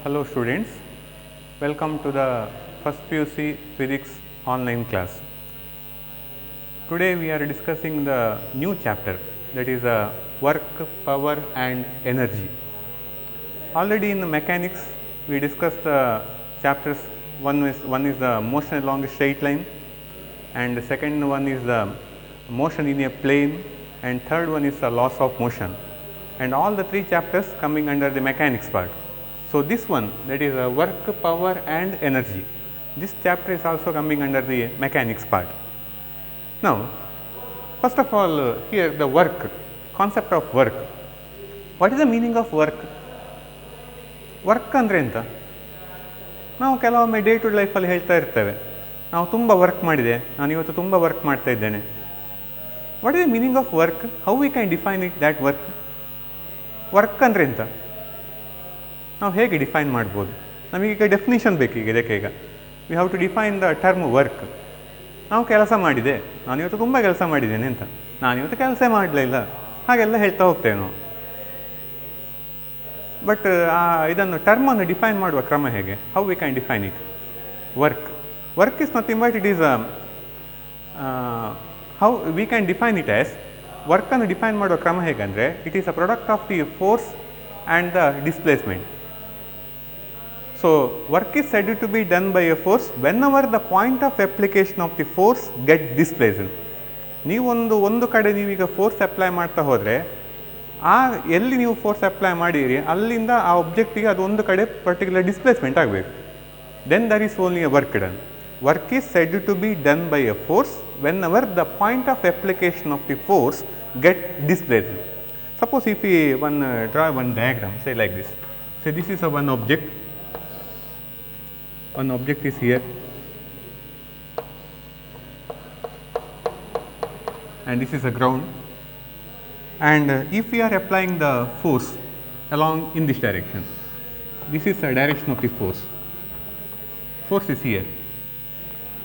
Hello students, welcome to the first PUC physics online class. Today we are discussing the new chapter, that is work, power and energy. Already in the mechanics we discussed the chapters. One is the motion along a straight line, and the second one is the motion in a plane, and third one is the laws of motion, and all the three chapters coming under the mechanics part. So, this one, that is work, power and energy, this chapter is also coming under the mechanics part. Now, first of all, here the work, concept of work. What is the meaning of work? Work ಅಂದರೆ ಎಂತ? ನಾವು ಕೆಲವೊಮ್ಮೆ day to ಲೈಫಲ್ಲಿ ಹೇಳ್ತಾ ಇರ್ತೇವೆ, ನಾವು ತುಂಬ work ಮಾಡಿದೆ, ನಾನು ಇವತ್ತು ತುಂಬ ವರ್ಕ್ ಮಾಡ್ತಾ ಇದ್ದೇನೆ. What is the meaning of work? How we can define it that work? Work ಅಂದರೆ ಎಂತ ನಾವು ಹೇಗೆ ಡಿಫೈನ್ ಮಾಡ್ಬೋದು? ನಮಗೀಗ ಡೆಫಿನಿಷನ್ ಬೇಕು. ಈಗ ಇದಕ್ಕೆ ಈಗ we have to define the term work. ನಾವು ಕೆಲಸ ಮಾಡಿದೆ, ನಾನು ಇವತ್ತು ತುಂಬ ಕೆಲಸ ಮಾಡಿದ್ದೇನೆ ಅಂತ, ನಾನು ಇವತ್ತು ಕೆಲಸ ಮಾಡಲಿಲ್ಲ, ಹಾಗೆಲ್ಲ ಹೇಳ್ತಾ ಹೋಗ್ತೇವೆ ನಾವು. ಬಟ್ ಇದನ್ನು ಟರ್ಮನ್ನು ಡಿಫೈನ್ ಮಾಡುವ ಕ್ರಮ ಹೇಗೆ? How we can define it? Work is nothing but it is how we can define it as, ವರ್ಕನ್ನು ಡಿಫೈನ್ ಮಾಡುವ ಕ್ರಮ ಹೇಗೆಂದರೆ, it is a product of the force and the displacement. So, work is said to be done by a force whenever the point of application of the force get displaced. ನೀವು ಒಂದು ಕಡೆ ನೀವೀಗ force apply ಮಾಡ್ತಾ ಹೋದರೆ, ಎಲ್ಲಿ ನೀವು force apply ಮಾಡಿರಿ ಅಲ್ಲಿಂದ ಆ ಒಬ್ಜೆಕ್ಟಿಗೆ ಅದು ಒಂದು ಕಡೆ ಪರ್ಟಿಕ್ಯುಲರ್ ಡಿಸ್ಪ್ಲೇಸ್ಮೆಂಟ್ ಆಗಬೇಕು. Then there is only a work done. Work is said to be done by a force whenever the point of application of the force get displaced. Suppose if you draw one diagram, say like this. Say this is one object. One object is here, and this is a ground, and if we are applying the force along in this direction, this is the direction of the force is here,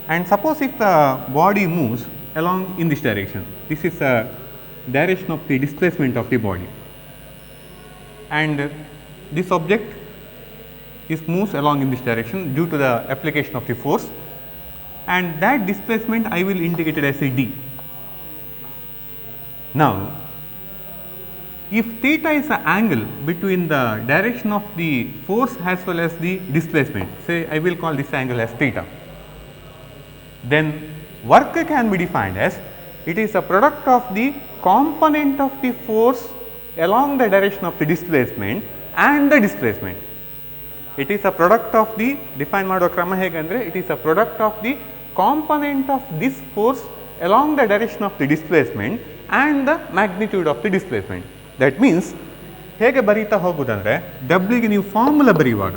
and suppose if the body moves along in this direction, this is the direction of the displacement of the body, and this object moves along in this direction due to the application of the force, and that displacement I will indicate it as a d. Now, if theta is the angle between the direction of the force as well as the displacement, say I will call this angle as theta, then work can be defined as, it is a product of the component of the force along the direction of the displacement and the displacement. It is a product of the, define ಮಾಡುವ ಕ್ರಮ ಹೇಗೆಂದರೆ, it is a product of the component of this force along the direction of the displacement and the magnitude of the displacement. That means ಹೇಗೆ ಬರೀತಾ ಹೋಗುವುದಂದರೆ, ಡಬ್ಲ್ಯೂಗೆ ನೀವು formula ಬರೆಯುವಾಗ,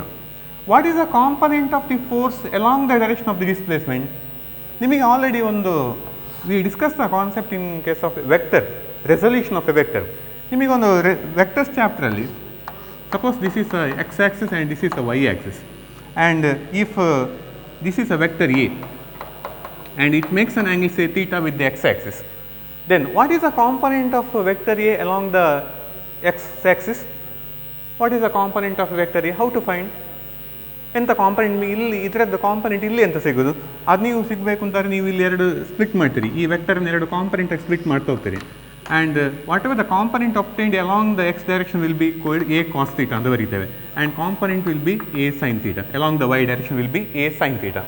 what is the component of the force along the direction of the displacement? ನಿಮಗೆ already we discuss the concept in case of vector, resolution of a vector. ನಿಮಗೊಂದು vectors ಚಾಪ್ಟ್ರಲ್ಲಿ, suppose this is a x axis and this is a y axis, and if this is a vector A and it makes an angle say theta with the x axis, then what is the component of vector A along the x axis? What is the component of vector A? How to find? ಎಂಥ component ಇಲ್ಲಿ, ಇದರದ್ದು component ಇಲ್ಲಿ ಅಂತ ಸಿಗೋದು, ಅದು ನೀವು ಸಿಗಬೇಕು ಅಂತಾರೆ ನೀವು ಇಲ್ಲಿ ಎರಡು ಸ್ಪ್ಲಿಟ್ ಮಾಡ್ತೀರಿ, ಈ ವೆಕ್ಟರ್ನ ಎರಡು ಕಾಂಪೊನೆಂಟಾಗಿ ಸ್ಪ್ಲಿಟ್ ಮಾಡ್ತಾ ಹೋಗ್ತೀರಿ, and whatever the component obtained along the x direction will be called a cos theta ಅಂತ ಬರೀತೇವೆ, and component will be a sin theta, along the y direction will be a sin theta.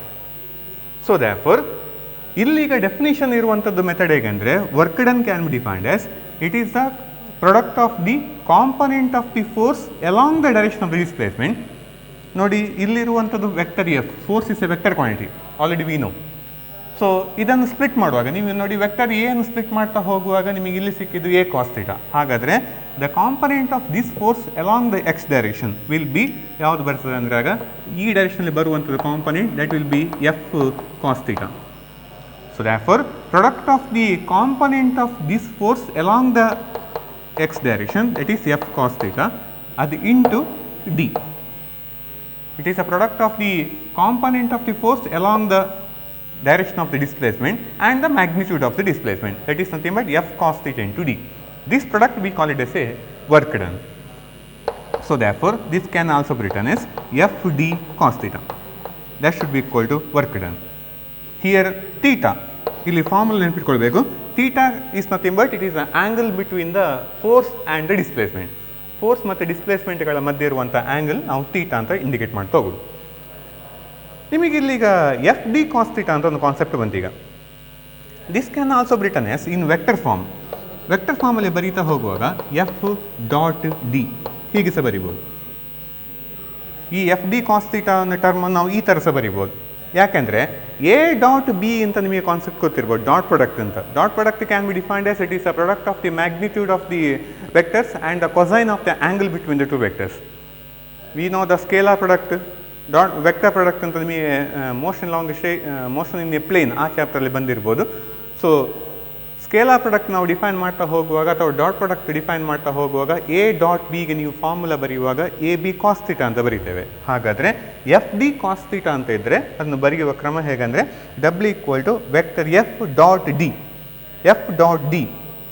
So therefore, ಇಲ್ಲೀಗ definition ಇರುವಂಥದ್ದು method ಹೇಗೆಂದರೆ, work done can be defined as, it is the product of the component of the force along the direction of the displacement. ನೋಡಿ, ಇಲ್ಲಿರುವಂಥದ್ದು vector F, force is a vector quantity, already we know. So ಇದನ್ನು split ಮಾಡುವಾಗ ನೀವು ನೋಡಿ, vector A ಅನ್ನು split ಮಾಡ್ತಾ ಹೋಗುವಾಗ ನಿಮಗೆ ಇಲ್ಲಿ ಸಿಕ್ಕಿದ್ದು ಎ ಕಾಸ್ ಥೀಟಾ. ಹಾಗಾದರೆ the component of this force along the x direction will be ಯಾವುದು ಬರ್ತದೆ ಅಂದಾಗ, ಈ ಡೈರೆಕ್ಷನಲ್ಲಿ ಬರುವಂಥದ್ದು component that will be F cos theta. So therefore product of the component of this force along the x direction that is F cos theta, ಅದು into D. It is a product of the component of the force along the direction of the displacement and the magnitude of the displacement, that is nothing but f cos theta into d. This product we call it as a work done. So therefore, this can also be written as FD cos theta. That should be equal to work done. Here theta, ಇಲ್ಲಿ formula ನೆನಪಿಟ್ಕೊಳ್ಬೇಕು. Theta is nothing but it is a angle between the force and the displacement. Force ಮತ್ತು ಡಿಸ್ಪ್ಲೇಸ್ಮೆಂಟ್ಗಳ ಮಧ್ಯೆ ಇರುವಂಥ angle ನಾವು theta ಅಂತ indicate ಮಾಡ್ತಾ ಹೋಗೋದು. ನಿಮಗೆ ಇಲ್ಲಿಗ ಎಫ್ ಡಿ ಕಾಸ್ ಥೀಟಾ ಅಂತ ಒಂದು ಕಾನ್ಸೆಪ್ಟ್ ಬಂತೀಗ. This can also be written as in vector form. Vector ಫಾರ್ಮಲ್ಲಿ ಬರೀತಾ ಹೋಗುವಾಗ ಎಫ್ ಡಾಟ್ ಡಿ ಹೀಗೆ ಸಹ ಬರಿಬೋದು. ಈ ಎಫ್ ಡಿ ಕಾಸ್ ಥೀಟಾ ಅನ್ನೋ ಟರ್ಮನ್ನು ನಾವು ಈ ಥರ ಸಹ ಬರಿಬೋದು. ಯಾಕೆಂದರೆ ಎ ಡಾಟ್ ಬಿ ಅಂತ ನಿಮಗೆ ಕಾನ್ಸೆಪ್ಟ್ ಗೊತ್ತಿರ್ಬೋದು, ಡಾಟ್ ಪ್ರಾಡಕ್ಟ್ ಅಂತ. Dot product can be defined as it is a product of the magnitude of the vectors and the cosine of the angle between the two vectors. We know the scalar product, dot vector product ಅಂತ ನಿಮಗೆ motion long motion in a plane ಆ ಚಾಪ್ಟರಲ್ಲಿ ಬಂದಿರ್ಬೋದು. So scalar product ನಾವು define ಮಾಡ್ತಾ ಹೋಗುವಾಗ ಅಥವಾ dot product define ಮಾಡ್ತಾ ಹೋಗುವಾಗ ಎ ಡಾಟ್ ಬಿಗೆ ನೀವು ಫಾರ್ಮುಲಾ ಬರೆಯುವಾಗ ಎ ಬಿ ಕಾಸ್ ಥೀಟಾ ಅಂತ ಬರೀತೇವೆ. ಹಾಗಾದರೆ ಎಫ್ ಡಿ ಕಾಸ್ ಥೀಟಾ ಅಂತ ಇದ್ದರೆ ಅದನ್ನು ಬರೆಯುವ ಕ್ರಮ ಹೇಗೆಂದರೆ W equal to vector F dot D. F dot D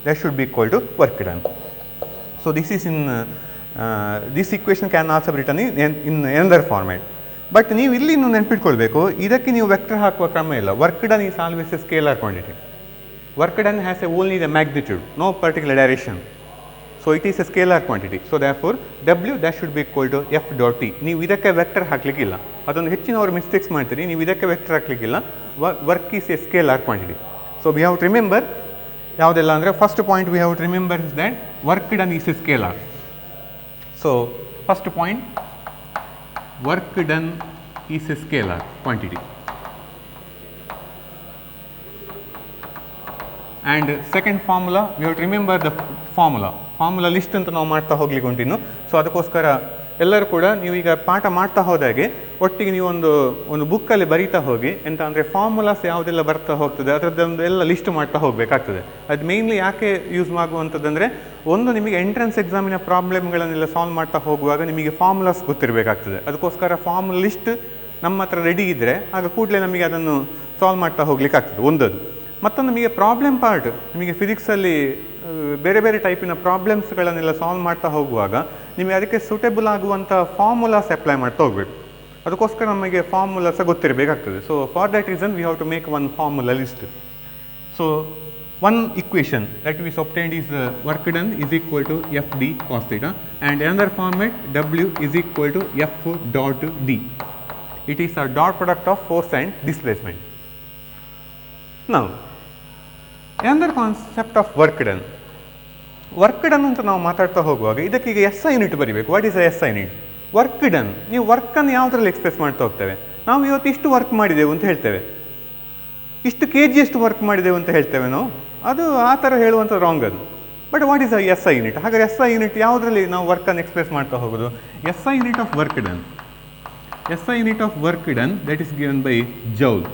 that should be equal to work done. So this is in this equation can also be written in another format. But ನೀವು ಇಲ್ಲಿ ಇನ್ನೂ ನೆನಪಿಟ್ಕೊಳ್ಬೇಕು, ಇದಕ್ಕೆ ನೀವು vector ಹಾಕುವ ಕ್ರಮ ಇಲ್ಲ. Work done is always a scalar quantity. Work done has only the magnitude, no particular direction. So it is a scalar quantity. So therefore, W that should be equal to F dot T. ನೀವು ಇದಕ್ಕೆ vector ಹಾಕಲಿಕ್ಕಿಲ್ಲ. ಅದೊಂದು ಹೆಚ್ಚಿನವರು mistakes ಮಾಡ್ತೀರಿ. ನೀವು ಇದಕ್ಕೆ vector ಹಾಕಲಿಕ್ಕಿಲ್ಲ. Work is a scalar quantity. So we have to remember ಯಾವುದೆಲ್ಲ ಅಂದರೆ first point we have to remember is that work done is a scalar. So first point, work done is a scalar quantity. And second formula we have to remember the formula list ಅಂತ ನಾವು ಮಾಡ್ತಾ ಹೋಗ್ಲಿಕ್ಕೆ ಉಂಟಿನ್ನು. So ಅದಕ್ಕೋಸ್ಕರ ಎಲ್ಲರೂ ಕೂಡ ನೀವೀಗ ಪಾಠ ಮಾಡ್ತಾ ಹೋದಾಗೆ ಒಟ್ಟಿಗೆ ನೀವು ಒಂದು ಬುಕ್ಕಲ್ಲಿ ಬರೀತಾ ಹೋಗಿ. ಎಂತ ಅಂದರೆ ಫಾರ್ಮುಲಾಸ್ ಯಾವುದೆಲ್ಲ ಬರ್ತಾ ಹೋಗ್ತದೆ ಅದರದ್ದೊಂದು ಎಲ್ಲ ಲಿಸ್ಟ್ ಮಾಡ್ತಾ ಹೋಗಬೇಕಾಗ್ತದೆ. ಅದು ಮೇಯ್ನ್ಲಿ ಯಾಕೆ ಯೂಸ್ ಆಗುವಂಥದ್ದಂದರೆ, ಒಂದು ನಿಮಗೆ ಎಂಟ್ರೆನ್ಸ್ ಎಕ್ಸಾಮಿನ ಪ್ರಾಬ್ಲಮ್ಗಳನ್ನೆಲ್ಲ ಸಾಲ್ವ್ ಮಾಡ್ತಾ ಹೋಗುವಾಗ ನಿಮಗೆ ಫಾರ್ಮುಲಾಸ್ ಗೊತ್ತಿರಬೇಕಾಗ್ತದೆ. ಅದಕ್ಕೋಸ್ಕರ ಫಾರ್ಮುಲಾ ಲಿಸ್ಟ್ ನಮ್ಮ ಹತ್ರ ರೆಡಿ ಇದ್ದರೆ ಆಗ ಕೂಡಲೇ ನಮಗೆ ಅದನ್ನು ಸಾಲ್ವ್ ಮಾಡ್ತಾ ಹೋಗ್ಲಿಕ್ಕೆ ಆಗ್ತದೆ. ಒಂದದು. ಮತ್ತೊಂದು ನಿಮಗೆ ಪ್ರಾಬ್ಲಮ್ ಪಾರ್ಟ್, ನಿಮಗೆ ಫಿಸಿಕ್ಸಲ್ಲಿ ಬೇರೆ ಬೇರೆ ಟೈಪಿನ ಪ್ರಾಬ್ಲಮ್ಸ್ಗಳನ್ನೆಲ್ಲ ಸಾಲ್ವ್ ಮಾಡ್ತಾ ಹೋಗುವಾಗ ನಿಮಗೆ ಅದಕ್ಕೆ ಸೂಟೇಬಲ್ ಆಗುವಂಥ ಫಾರ್ಮುಲಾಸ್ ಅಪ್ಲೈ ಮಾಡ್ತಾ ಹೋಗಬೇಕು. ಅದಕ್ಕೋಸ್ಕರ ನಮಗೆ ಫಾರ್ಮುಲಾಸ್ ಗೊತ್ತಿರಬೇಕಾಗ್ತದೆ. So for that reason we have to make one formula list. So one equation that is obtained is work done is equal to F D cos theta and another format W is equal to F dot D. It is a dot product of force and displacement. Now another concept of work done. Work done ಅಂತ ನಾವು ಮಾತಾಡ್ತಾ ಹೋಗುವಾಗ ಇದಕ್ಕೆ ಈಗ S I unit ಬರೀಬೇಕು. What is S I unit? Work done. ನೀವು ವರ್ಕನ್ನು ಯಾವುದರಲ್ಲಿ ಎಕ್ಸ್ಪ್ರೆಸ್ ಮಾಡ್ತಾ ಹೋಗ್ತೇವೆ? ನಾವು ಇವತ್ತು ಇಷ್ಟು ವರ್ಕ್ ಮಾಡಿದೆವು ಅಂತ ಹೇಳ್ತೇವೆ, ಇಷ್ಟು ಕೆ ಜಿಯಷ್ಟು ವರ್ಕ್ ಮಾಡಿದೆವು ಅಂತ ಹೇಳ್ತೇವೆ ನಾವು. ಅದು ಆ ಥರ ಹೇಳುವಂಥ ರಾಂಗ್ ಅದು. But what is S I unit? ಹಾಗಾದ್ರೆ ಎಸ್ ಐ ಯೂನಿಟ್ ಯಾವುದರಲ್ಲಿ ನಾವು ವರ್ಕನ್ನು ಎಕ್ಸ್ಪ್ರೆಸ್ ಮಾಡ್ತಾ ಹೋಗೋದು? S I unit of work done. S I unit of work done that is given by joule.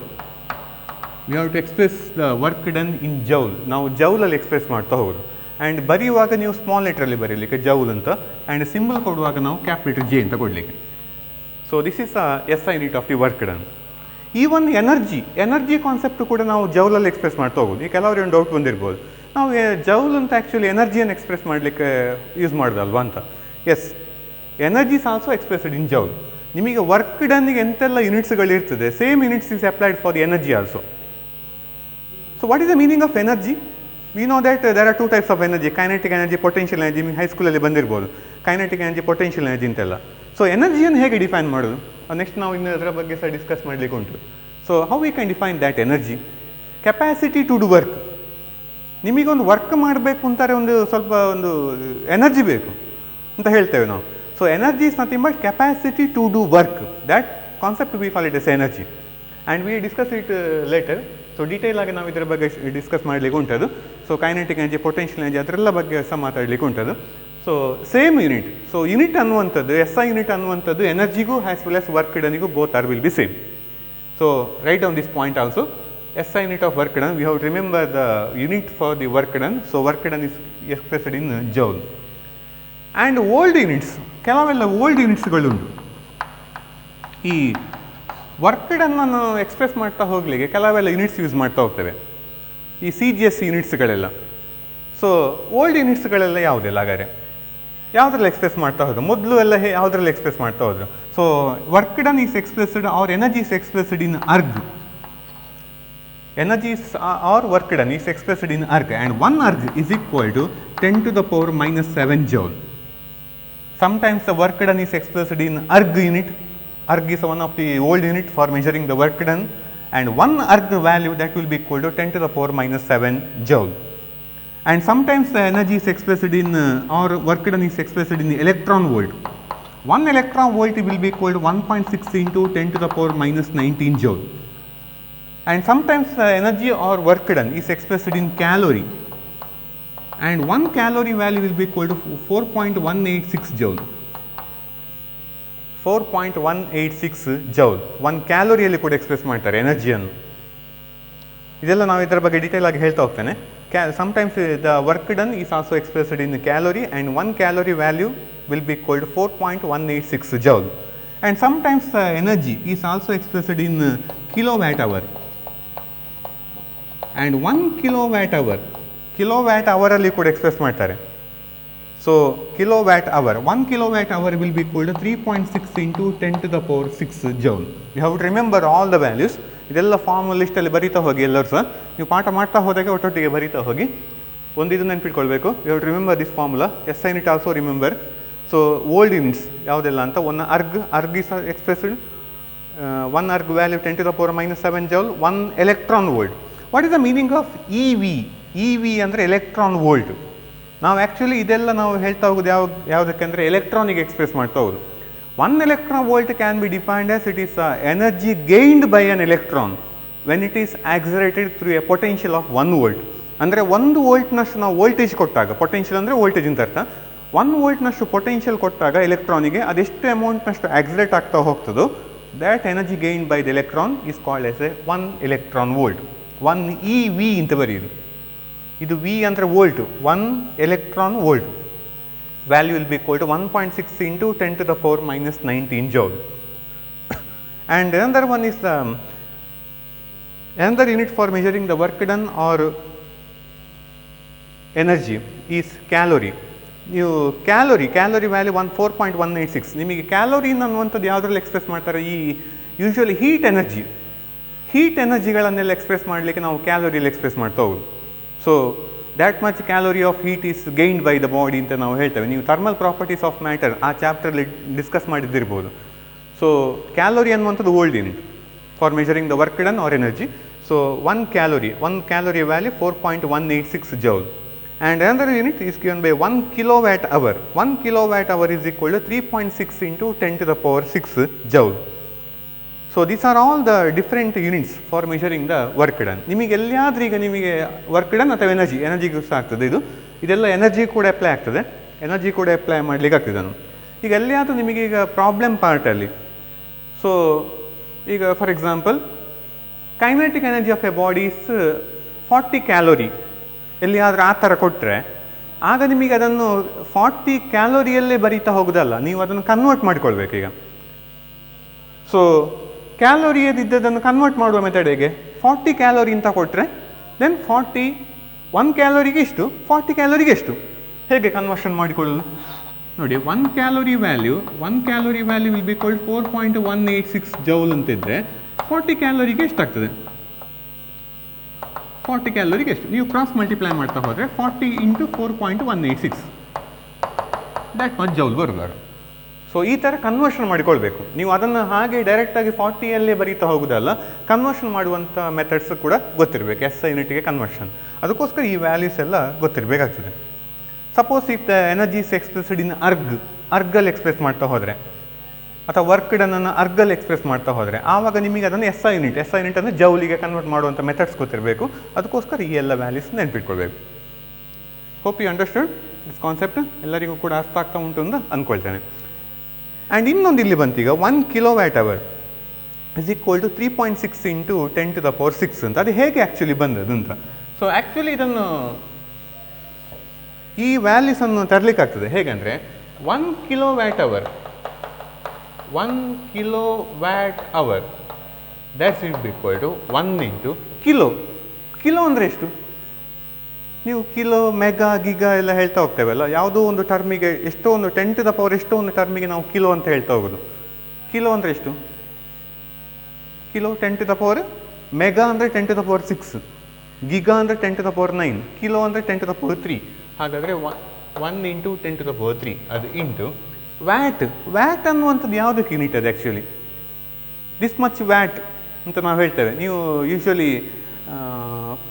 We have to express the work done in joule. ನಾವು ಜೌಲಲ್ಲಿ express ಮಾಡ್ತಾ ಹೋಗೋದು. And ಬರೆಯುವಾಗ ನೀವು ಸ್ಮಾಲ್ ಲೆಟ್ರಲ್ಲಿ ಬರೀಲಿಕ್ಕೆ ಜೌಲ್ ಅಂತ, ಆ್ಯಂಡ್ ಸಿಂಬಲ್ ಕೊಡುವಾಗ ನಾವು ಕ್ಯಾಪಿಟಲ್ ಜೆ ಅಂತ ಕೊಡಲಿಕ್ಕೆ. So this is S I unit of the work done. Even energy concept ಕೂಡ ನಾವು ಜೌಲಲ್ಲಿ ಎಕ್ಸ್ಪ್ರೆಸ್ ಮಾಡ್ತಾ ಹೋಗೋದು. ಈಗ ಕೆಲವರಿಗೆ ಒಂದು ಡೌಟ್ ಬಂದಿರ್ಬೋದು, ನಾವು ಜೌಲ್ ಅಂತ ಆ್ಯಕ್ಚುಲಿ ಎನರ್ಜಿಯನ್ನು ಎಕ್ಸ್ಪ್ರೆಸ್ ಮಾಡಲಿಕ್ಕೆ ಯೂಸ್ ಮಾಡೋದಲ್ವಾ ಅಂತ. Yes, energy is also expressed in joule. ನಿಮಗೆ ವರ್ಕ್ ಡನ್ನಿಗೆ ಎಂತೆಲ್ಲ ಯೂನಿಟ್ಸ್ಗಳಿರ್ತದೆ, same units is applied for the energy also. So what is the meaning of energy? We know that there are two types of energy, kinetic energy, potential energy. ನಿಮಗೆ ಹೈಸ್ಕೂಲಲ್ಲಿ ಬಂದಿರ್ಬೋದು kinetic energy, potential energy ಅಂತೆಲ್ಲ. So ಎನರ್ಜಿಯನ್ನು ಹೇಗೆ define ಮಾಡೋದು? Next ನಾವು ಇನ್ನು ಅದರ ಬಗ್ಗೆ ಸಹ ಡಿಸ್ಕಸ್ ಮಾಡಲಿಕ್ಕೆ ಉಂಟು. So how we can define that energy? Capacity to do work. ನಿಮಗೊಂದು ವರ್ಕ್ ಮಾಡಬೇಕು ಅಂತಾರೆ ಒಂದು ಸ್ವಲ್ಪ ಒಂದು ಎನರ್ಜಿ ಬೇಕು ಅಂತ ಹೇಳ್ತೇವೆ ನಾವು. So energy is nothing but capacity to do work. That concept we call it as energy and we discuss it later. So detail ಆಗಿ ನಾವು ಇದರ ಬಗ್ಗೆ ಡಿಸ್ಕಸ್ ಮಾಡಲಿಕ್ಕೆ ಉಂಟದು. So kinetic energy, potential energy ಅದರೆಲ್ಲ ಬಗ್ಗೆ ಸಹ ಮಾತಾಡಲಿಕ್ಕೆ ಉಂಟದು. So same unit. So unit ಅನ್ನುವಂಥದ್ದು, ಎಸ್ ಐ ಯೂನಿಟ್ ಅನ್ನುವಂಥದ್ದು ಎನರ್ಜಿಗೂ ಆ್ಯಸ್ ವೆಲ್ ಆಸ್ ವರ್ಕ್ ಡನ್ನಿಗೂ both are will be same. So write down this point also. S I unit of work done, we have to remember the unit for the work done. So work done is expressed in joule. And old units, ಕೆಲವೆಲ್ಲ old ಯೂನಿಟ್ಸ್ಗಳುಂಟು. ಈ work ಡನ್ನನ್ನು express ಮಾಡ್ತಾ ಹೋಗಲಿಕ್ಕೆ ಕೆಲವೆಲ್ಲ units use ಮಾಡ್ತಾ ಹೋಗ್ತೇವೆ, ಈ C G S ಯೂನಿಟ್ಸ್ಗಳೆಲ್ಲ. ಸೊ ಓಲ್ಡ್ ಯೂನಿಟ್ಸ್ಗಳೆಲ್ಲ ಯಾವುದೆಲ್ಲ ಹಾಗಾದರೆ? ಯಾವುದ್ರಲ್ಲಿ ಎಕ್ಸ್ಪ್ರೆಸ್ ಮಾಡ್ತಾ ಹೋದ್ರು ಮೊದಲು ಎಲ್ಲ ಯಾವುದ್ರಲ್ಲಿ ಎಕ್ಸ್ಪ್ರೆಸ್ ಮಾಡ್ತಾ ಹೋದ್ರು. So work done is expressed or energy is expressed in erg. Energy or work done is expressed in erg, and 1 erg is equal to 10 to the power minus 7 joule. Sometimes the work done is expressed in erg unit. Erg is one of the old unit for measuring the work done, and 1 erg value that will be equal to 10 to the power minus 7 joule. And sometimes the energy is expressed in or work done is expressed in electron volt. 1 electron volt will be equal to 1.6 into 10 to the power minus 19 joule. And sometimes the energy or work done is expressed in calorie, and 1 calorie value will be equal to 4.186 joule. 4.186 joule 1 calorie ಅಲ್ಲಿ ಕೂಡ express ಮಾಡ್ತಾರೆ ಎನರ್ಜಿಯನ್ನು. ಇದೆಲ್ಲ ನಾವು ಇದರ ಬಗ್ಗೆ detail ಆಗಿ ಹೇಳ್ತಾ ಹೋಗ್ತೇನೆ. Sometimes the work done is also expressed in calorie, and 1 calorie value will be equal to 4.186 joule. And sometimes the energy is also expressed in kilowatt hour, and 1 kilowatt hour ಅಲ್ಲಿ ಕೂಡ express ಮಾಡ್ತಾರೆ. So kilowatt hour 1 kilowatt hour will be equal to 3.6 into 10 to the power 6 joule. You have to remember all the values. ಇದೆಲ್ಲ form ಲಿಸ್ಟಲ್ಲಿ ಬರೀತಾ ಹೋಗಿ ಎಲ್ಲರೂ ಸಹ. ನೀವು ಪಾಠ ಮಾಡ್ತಾ ಹೋದಾಗ ಒಟ್ಟೊಟ್ಟಿಗೆ ಬರೀತಾ ಹೋಗಿ. ಒಂದು ಇದು ನೆನ್ಪಿಟ್ಕೊಳ್ಬೇಕು, you have to remember this formula. S I unit also remember. So old units ಯಾವುದೆಲ್ಲ ಅಂತ, ಒಂದು erg is expressed 1 erg value 10 to the power minus 7 joule, 1 electron volt. What is the meaning of EV? EV ಅಂದರೆ electron volt. ನಾವು actually ಇದೆಲ್ಲ ನಾವು ಹೇಳ್ತಾ ಹೋಗೋದು ಯಾವುದಕ್ಕೆ ಅಂದರೆ ಎಲೆಕ್ಟ್ರಾನಿಗೆ ಎಕ್ಸ್ಪ್ರೆಸ್ ಮಾಡ್ತಾ ಹೋಗೋದು. 1 electron volt can be defined as it is energy gained by an electron when it is accelerated through a potential of 1 volt. ಅಂದರೆ 1 ವೋಲ್ಟ್ನಷ್ಟು ನಾವು ವೋಲ್ಟೇಜ್ ಕೊಟ್ಟಾಗ, ಪೊಟೆನ್ಷಿಯಲ್ ಅಂದರೆ ವೋಲ್ಟೇಜ್ ಅಂತ ಅರ್ಥ, 1 ವೋಲ್ಟ್ನಷ್ಟು ಪೊಟೆನ್ಷಿಯಲ್ ಕೊಟ್ಟಾಗ ಎಲೆಕ್ಟ್ರಾನಿಗೆ ಅದೆಷ್ಟು ಅಮೌಂಟ್ನಷ್ಟು ಆಕ್ಸಿಲೇಟ್ ಆಗ್ತಾ ಹೋಗ್ತದೋ, that energy gained by the electron is called as a 1 electron volt. 1 EV ಅಂತ ಬರೆಯುವುದು. ಇದು V ಅಂದರೆ volt, 1 electron volt value will be equal to 1.6 into 10 to the power minus 19 joule. And another one is another unit for measuring the work done or energy is calorie. ನೀವು calorie value 4.186. ನಿಮಗೆ ಕ್ಯಾಲೋರಿನ್ ಅನ್ನುವಂಥದ್ದು ಯಾವುದ್ರಲ್ಲಿ express ಮಾಡ್ತಾರೆ? ಈ usually heat ಎನರ್ಜಿಗಳನ್ನೆಲ್ಲ express ಮಾಡಲಿಕ್ಕೆ ನಾವು ಕ್ಯಾಲೋರಿಯಲ್ಲಿ express ಮಾಡ್ತಾ ಹೋಗೋದು. So that much calorie of heat is gained by the body ಅಂತ ನಾವು ಹೇಳ್ತೇವೆ. ನೀವು ಥರ್ಮಲ್ ಪ್ರಾಪರ್ಟೀಸ್ ಆಫ್ ಮ್ಯಾಟರ್ ಆ ಚಾಪ್ಟರ್ಲಿ ಡಿಸ್ಕಸ್ ಮಾಡಿದ್ದಿರ್ಬೋದು. ಸೊ ಕ್ಯಾಲೋರಿ ಅನ್ನುವಂಥದ್ದು old unit for measuring the work done or energy. So 1 calorie value 4.186 joule. And another unit is given by 1 kilowatt hour. 1 kilowatt hour is equal to 3.6 into 10 to the power 6 joule. So these are all the different units for measuring the work done. ನಿಮಗೆ ಎಲ್ಲಿಯಾದ್ರೂ ಈಗ ನಿಮಗೆ work done ಅಥವಾ ಎನರ್ಜಿಗೂ ಸಹ ಆಗ್ತದೆ. ಇದೆಲ್ಲ energy ಕೂಡ apply ಮಾಡಲಿಕ್ಕೆ ಆಗ್ತದೆ. ನಾನು ಈಗ ಎಲ್ಲಿಯಾದರೂ ನಿಮಗೆ ಈಗ ಪ್ರಾಬ್ಲಮ್ ಪಾರ್ಟಲ್ಲಿ, ಸೊ ಈಗ for example kinetic energy of A body is 40 calorie ಎಲ್ಲಿಯಾದರೂ ಆ ಥರ ಕೊಟ್ಟರೆ, ಆಗ ನಿಮಗೆ ಅದನ್ನು 40 ಕ್ಯಾಲೋರಿಯಲ್ಲೇ ಬರೀತಾ ಹೋಗೋದಲ್ಲ, ನೀವು ಅದನ್ನು ಕನ್ವರ್ಟ್ ಮಾಡಿಕೊಳ್ಬೇಕು. ಈಗ ಸೊ ಕ್ಯಾಲೋರಿಯದಿದ್ದದನ್ನು ಕನ್ವರ್ಟ್ ಮಾಡುವ ಮೆಥಡ್ ಹೇಗೆ? 40 ಕ್ಯಾಲೋರಿ ಅಂತ ಕೊಟ್ಟರೆ ದೆನ್ 1 ಕ್ಯಾಲೋರಿಗೆ ಎಷ್ಟು, 40 ಕ್ಯಾಲೋರಿಗೆ ಎಷ್ಟು, ಹೇಗೆ ಕನ್ವರ್ಷನ್ ಮಾಡಿಕೊಳ್ಳೋದು ನೋಡಿ. 1 calorie value will be called 4.186 joule ಅಂತಿದ್ರೆ 40 ಕ್ಯಾಲೋರಿಗೆ ಎಷ್ಟಾಗ್ತದೆ? 40 ಕ್ಯಾಲೋರಿಗೆ ಎಷ್ಟು? ನೀವು ಕ್ರಾಸ್ ಮಲ್ಟಿಪ್ಲೈ ಮಾಡ್ತಾ ಹೋದರೆ 40 into 4.186 ದ್ಯಾಟ್ ಮಚ್ ಜೌಲ್ ಬರುತ್ತಾರೆ. ಸೊ ಈ ಥರ ಕನ್ವರ್ಷನ್ ಮಾಡಿಕೊಳ್ಬೇಕು. ನೀವು ಅದನ್ನು ಹಾಗೆ ಡೈರೆಕ್ಟಾಗಿ 40ಯಲ್ಲೇ ಬರೀತಾ ಹೋಗೋದಲ್ಲ, ಕನ್ವರ್ಷನ್ ಮಾಡುವಂಥ ಮೆಥಡ್ಸ್ ಕೂಡ ಗೊತ್ತಿರಬೇಕು. ಎಸ್ ಐ ಯೂನಿಟ್ಗೆ ಕನ್ವರ್ಷನ್, ಅದಕ್ಕೋಸ್ಕರ ಈ ವ್ಯಾಲ್ಯೂಸ್ ಎಲ್ಲ ಗೊತ್ತಿರಬೇಕಾಗ್ತದೆ. Suppose if the energy is expressed in ಅರ್ಗಲ್ಲಿ ಎಕ್ಸ್ಪ್ರೆಸ್ ಮಾಡ್ತಾ ಹೋದರೆ, ಅಥವಾ ವರ್ಕ್ ಡನ್ನನ್ನು ಅರ್ಗಲ್ಲಿ ಎಕ್ಸ್ಪ್ರೆಸ್ ಮಾಡ್ತಾ ಹೋದರೆ, ಆವಾಗ ನಿಮಗೆ ಅದನ್ನು ಎಸ್ ಐ ಯೂನಿಟ್ ಅಂದರೆ ಜೌಲಿಗೆ ಕನ್ವರ್ಟ್ ಮಾಡುವಂಥ ಮೆಥಡ್ಸ್ ಗೊತ್ತಿರಬೇಕು. ಅದಕ್ಕೋಸ್ಕರ ಈ ಎಲ್ಲ ವ್ಯಾಲ್ಯೂಸ್ ನೆನ್ಪಿಟ್ಕೊಳ್ಬೇಕು. Hope you understand this concept. ಎಲ್ಲರಿಗೂ ಕೂಡ ಅರ್ಥ ಆಗ್ತಾ ಉಂಟು ಅಂತ ಅಂದ್ಕೊಳ್ತೇನೆ. ಆ್ಯಂಡ್ ಇನ್ನೊಂದು ಇಲ್ಲಿ ಬಂತೀಗ 1 kilowatt hour is equal to 3.6 into 10 to the power 6 ಅಂತ. ಅದು ಹೇಗೆ ಆ್ಯಕ್ಚುಲಿ ಬಂದದ್ದು ಅಂತ. ಸೊ ಆ್ಯಕ್ಚುಲಿ ಇದನ್ನು ಈ ವ್ಯಾಲ್ಯೂಸನ್ನು ತರಲಿಕ್ಕಾಗ್ತದೆ. ಹೇಗೆಂದರೆ 1 kilowatt hour that's it equal to 1 into kilo ಅಂದರೆ ಎಷ್ಟು? ನೀವು ಕಿಲೋ ಮೆಗಾ ಗಿಗಾ ಎಲ್ಲ ಹೇಳ್ತಾ ಹೋಗ್ತೇವಲ್ಲ, ಯಾವುದೋ ಒಂದು ಟರ್ಮಿಗೆ ಎಷ್ಟೋ ಒಂದು 10 ಟು ದ ಪವರ್ ಎಷ್ಟೋ ಒಂದು ಟರ್ಮಿಗೆ ನಾವು ಕಿಲೋ ಅಂತ ಹೇಳ್ತಾ ಹೋಗೋದು. ಕಿಲೋ ಅಂದರೆ ಎಷ್ಟು? Kilo 10 to the power, mega ಅಂದರೆ 10 ಟು ದ ಪವರ್ 6, ಗಿಗಾ ಅಂದರೆ 10 ಟು ದ ಪವರ್ 9, ಕಿಲೋ ಅಂದರೆ 10 ಟು ದ ಪವರ್ 3. ಹಾಗಾದರೆ 1 ಇಂಟು 10 ಟು ದ ಪವರ್ 3 ಅದು ಇಂಟು ವ್ಯಾಟ್. ವ್ಯಾಟ್ ಅನ್ನುವಂಥದ್ದು ಯಾವುದಕ್ಕೆ ಯೂನಿಟ್ ಅದು ಆ್ಯಕ್ಚುಲಿ? ದಿಸ್ ಮಚ್ ವ್ಯಾಟ್ ಅಂತ ನಾವು ಹೇಳ್ತೇವೆ. ನೀವು ಯೂಶ್ವಲಿ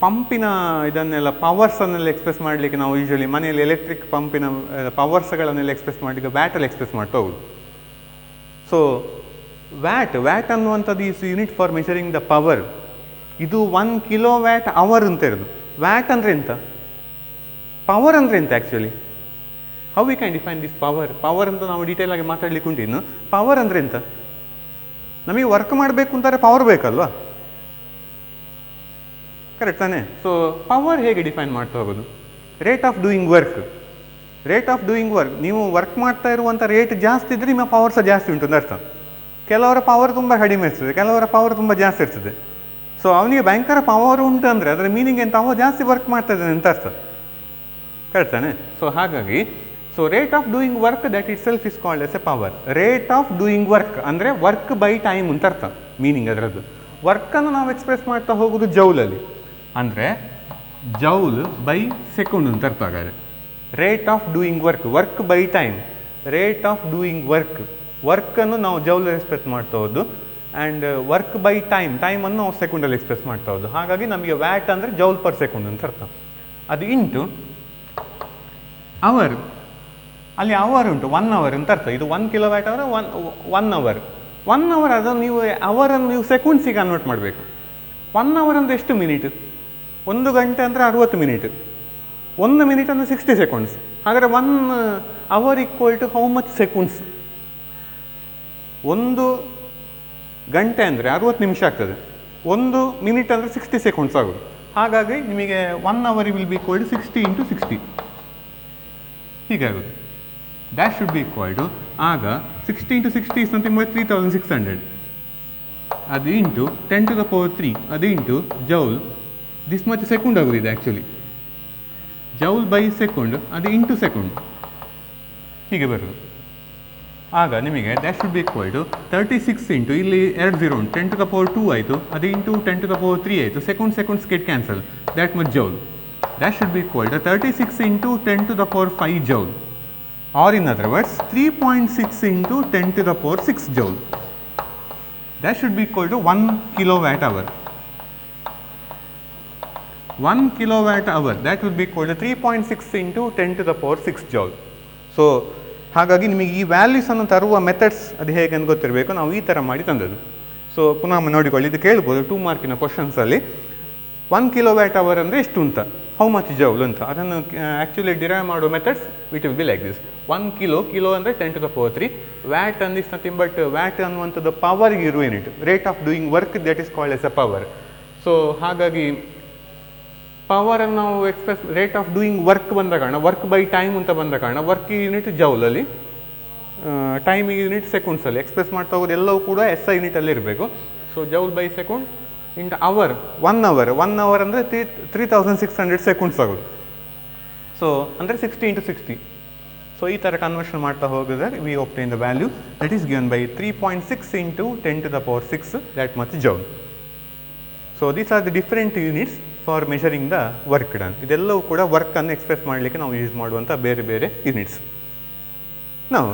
ಪಂಪಿನ ಇದನ್ನೆಲ್ಲ ಪವರ್ಸನ್ನೆಲ್ಲ ಎಕ್ಸ್ಪ್ರೆಸ್ ಮಾಡಲಿಕ್ಕೆ ನಾವು ಯೂಶ್ವಲಿ ಮನೆಯಲ್ಲಿ ಎಲೆಕ್ಟ್ರಿಕ್ ಪಂಪಿನ ಪವರ್ಸ್ಗಳನ್ನೆಲ್ಲ ಎಕ್ಸ್ಪ್ರೆಸ್ ಮಾಡಲಿಕ್ಕೆ ವ್ಯಾಟಲ್ಲಿ ಎಕ್ಸ್ಪ್ರೆಸ್ ಮಾಡ್ತಾ ಹೋಗುದು. ಸೊ ವ್ಯಾಟ್ ಅನ್ನುವಂಥದ್ದು is unit for measuring the power. ಇದು 1 ಕಿಲೋ ವ್ಯಾಟ್ ಅವರ್ ಅಂತ ಇರೋದು. ವ್ಯಾಟ್ ಅಂದರೆ ಎಂತ, ಪವರ್ ಅಂದರೆ ಎಂತ actually? How we can define this power? Power ಅಂತ ನಾವು ಡೀಟೇಲ್ ಆಗಿ ಮಾತಾಡ್ಲಿಕ್ಕೆ ಉಂಟು. ಇನ್ನು ಪವರ್ ಅಂದರೆ ಎಂತ? ನಮಗೆ ವರ್ಕ್ ಮಾಡಬೇಕು ಅಂತಾರೆ ಪವರ್ ಬೇಕಲ್ವಾ, ಕರೆಕ್ಟ್ ತಾನೆ? ಸೊ ಪವರ್ ಹೇಗೆ ಡಿಫೈನ್ ಮಾಡ್ತಾ ಹೋಗೋದು? Rate of doing work. Rate of doing work, ನೀವು ವರ್ಕ್ ಮಾಡ್ತಾ ಇರುವಂಥ ರೇಟ್ ಜಾಸ್ತಿ ಇದ್ದರೆ ನಿಮ್ಮ ಪವರ್ ಸಹ ಜಾಸ್ತಿ ಉಂಟು ಅಂತ ಅರ್ಥ. ಕೆಲವರ ಪವರ್ ತುಂಬ ಕಡಿಮೆ ಇರ್ತದೆ, ಕೆಲವರ ಪವರ್ ತುಂಬ ಜಾಸ್ತಿ ಇರ್ತದೆ. ಸೊ ಅವನಿಗೆ ಭಯಂಕರ ಪವರ್ ಉಂಟು ಅಂದರೆ ಅದರ ಮೀನಿಂಗ್ ಎಂತ, ಅವ ಜಾಸ್ತಿ ವರ್ಕ್ ಮಾಡ್ತಾ ಇದ್ದಾನೆ ಅಂತ ಅರ್ಥ, ಕರೆಕ್ಟ್ ತಾನೆ? ಸೊ ಹಾಗಾಗಿ so rate of doing work that it self is called as A power. Rate of doing work ಅಂದರೆ ವರ್ಕ್ ಬೈ ಟೈಮ್ ಅಂತ ಅರ್ಥ ಮೀನಿಂಗ್ ಅದರದ್ದು. ವರ್ಕನ್ನು ನಾವು ಎಕ್ಸ್ಪ್ರೆಸ್ ಮಾಡ್ತಾ ಹೋಗೋದು ಜೌಲಲ್ಲಿ, ಅಂದರೆ ಜೌಲ್ ಬೈ ಸೆಕೆಂಡ್ ಅಂತ ಅರ್ಥ ಆಗಾರೆ. Rate of doing work, work by time, rate of doing work. ವರ್ಕನ್ನು ನಾವು ಜೌಲಲ್ಲಿ ಎಕ್ಸ್ಪ್ರೆಸ್ ಮಾಡ್ತಾ ಹೋದು, ಆ್ಯಂಡ್ ವರ್ಕ್ ಬೈ ಟೈಮನ್ನು ನಾವು ಸೆಕೆಂಡಲ್ಲಿ ಎಕ್ಸ್ಪ್ರೆಸ್ ಮಾಡ್ತಾ ಹೋದು. ಹಾಗಾಗಿ ನಮಗೆ ವ್ಯಾಟ್ ಅಂದರೆ ಜೌಲ್ ಪರ್ ಸೆಕೆಂಡ್ ಅಂತ ಅರ್ಥ. ಅದು ಇಂಟು ಅವರ್, ಅಲ್ಲಿ ಅವರ್ ಉಂಟು 1 ಅವರ್ ಅಂತ ಅರ್ಥ. ಇದು 1 kilowatt hour, 1 hour. 1 hour ಅದನ್ನು ನೀವು ಅವರನ್ನು ನೀವು ಸೆಕೆಂಡ್ಸಿಗೆ ಕನ್ವರ್ಟ್ ಮಾಡಬೇಕು. 1 ಅವರ್ ಅಂದರೆ ಎಷ್ಟು ಮಿನಿಟ್? 1 ಗಂಟೆ ಅಂದರೆ 60 ಮಿನಿಟ್, 1 ಮಿನಿಟ್ ಅಂದರೆ 60 ಸೆಕೆಂಡ್ಸ್. ಹಾಗಾದರೆ 1 hour equal to how much seconds? 1 ಗಂಟೆ ಅಂದರೆ 60 ನಿಮಿಷ ಆಗ್ತದೆ, 1 ಮಿನಿಟ್ ಅಂದರೆ 60 ಸೆಕೆಂಡ್ಸ್ ಆಗೋದು. ಹಾಗಾಗಿ ನಿಮಗೆ 1 hour will be equal to 60 into 60 ಹೀಗಾಗೋದು. That should be equal to, ಆಗ 60 ಇಂಟು 60 ಇಸ್ ನಥಿಂಗ್ ಬಟ್ 3600. ಅದು ಇಂಟು 10 ಟು ದ ಪವರ್ 3, ಅದು into joule, this much second ಆಗೋದಿದೆ ಆ್ಯಕ್ಚುಲಿ. ಜೌಲ್ ಬೈ ಸೆಕೆಂಡ್, ಅದು ಇಂಟು ಸೆಕೆಂಡ್ ಹೀಗೆ ಬರೋದು. ಆಗ ನಿಮಗೆ that should be equal to 36 into, ಇಲ್ಲಿ 2 0 ಉಂಟು, 10 ಟು ದ ಪವರ್ 2 ಆಯಿತು, ಅದು ಇಂಟು 10 ಟು ದ ಪವರ್ 3 ಆಯಿತು, seconds get cancel, that much joule. That should be equal to 36 into 10 to the power 5 joule, or in other words 3.6 into 10 to the power 6 joule. That should be equal to 1 kilowatt hour. 1 kilowatt hour, that would be equal to 3.6 into 10 to the power 6 joule. So ಹಾಗಾಗಿ ನಿಮಗೆ ಈ ವ್ಯಾಲ್ಯೂಸನ್ನು ತರುವ methods ಅದು ಹೇಗೆ ಅಂತ ಗೊತ್ತಿರಬೇಕು. ನಾವು ಈ ಥರ ಮಾಡಿ ತಂದದ್ದು. ಸೊ ಪುನಃ ನೋಡಿಕೊಳ್ಳಿ, ಇದು ಕೇಳ್ಬೋದು 2 ಮಾರ್ಕಿನ ಕ್ವಶನ್ಸಲ್ಲಿ. 1 ಕಿಲೋವ್ಯಾಟ್ ಅವರ್ ಅಂದರೆ ಎಷ್ಟು ಅಂತ, ಹೌ ಮಚ್ ಜೌಲ್ ಅಂತ. ಅದನ್ನು ಆ್ಯಕ್ಚುಲಿ ಡಿರೈವ್ ಮಾಡೋ methods it will be like this. 1 kilo ಅಂದರೆ 10 to the power 3. Watt and is nothing but, watt ಅನ್ನುವಂಥದ್ದು ಪವರ್ಗೆ ಇರುವ unit. Rate of doing work that is called as a power. So ಹಾಗಾಗಿ ಪವರನ್ನು ನಾವು express, rate of doing work ಬಂದ ಕಾರಣ, work by time ಅಂತ ಬಂದ ಕಾರಣ, ವರ್ಕ್ ಯೂನಿಟ್ ಜೌಲಲ್ಲಿ, ಟೈಮ್ ಯೂನಿಟ್ ಸೆಕೆಂಡ್ಸಲ್ಲಿ ಎಕ್ಸ್ಪ್ರೆಸ್ ಮಾಡ್ತಾ ಹೋಗೋದು ಎಲ್ಲವೂ ಕೂಡ SI ಯೂನಿಟಲ್ಲಿ ಇರಬೇಕು. So joule by second into hour, 1 hour ಅಂದರೆ 3600 ಸೆಕೆಂಡ್ಸ್ ಆಗೋದು. ಸೊ ಅಂದರೆ 60 ಇಂಟು 60. ಸೊ ಈ ಥರ ಕನ್ವರ್ಷನ್ ಮಾಡ್ತಾ ಹೋಗಿದ್ರೆ we obtain the value that is given by 3.6 into 10 to the power 6 that much joule. So these are the different units for measuring the work done. ಇದೆಲ್ಲವೂ ಕೂಡ ವರ್ಕನ್ನು express ಮಾಡಲಿಕ್ಕೆ ನಾವು use ಮಾಡುವಂಥ ಬೇರೆ ಬೇರೆ ಯೂನಿಟ್ಸ್. ನಾವು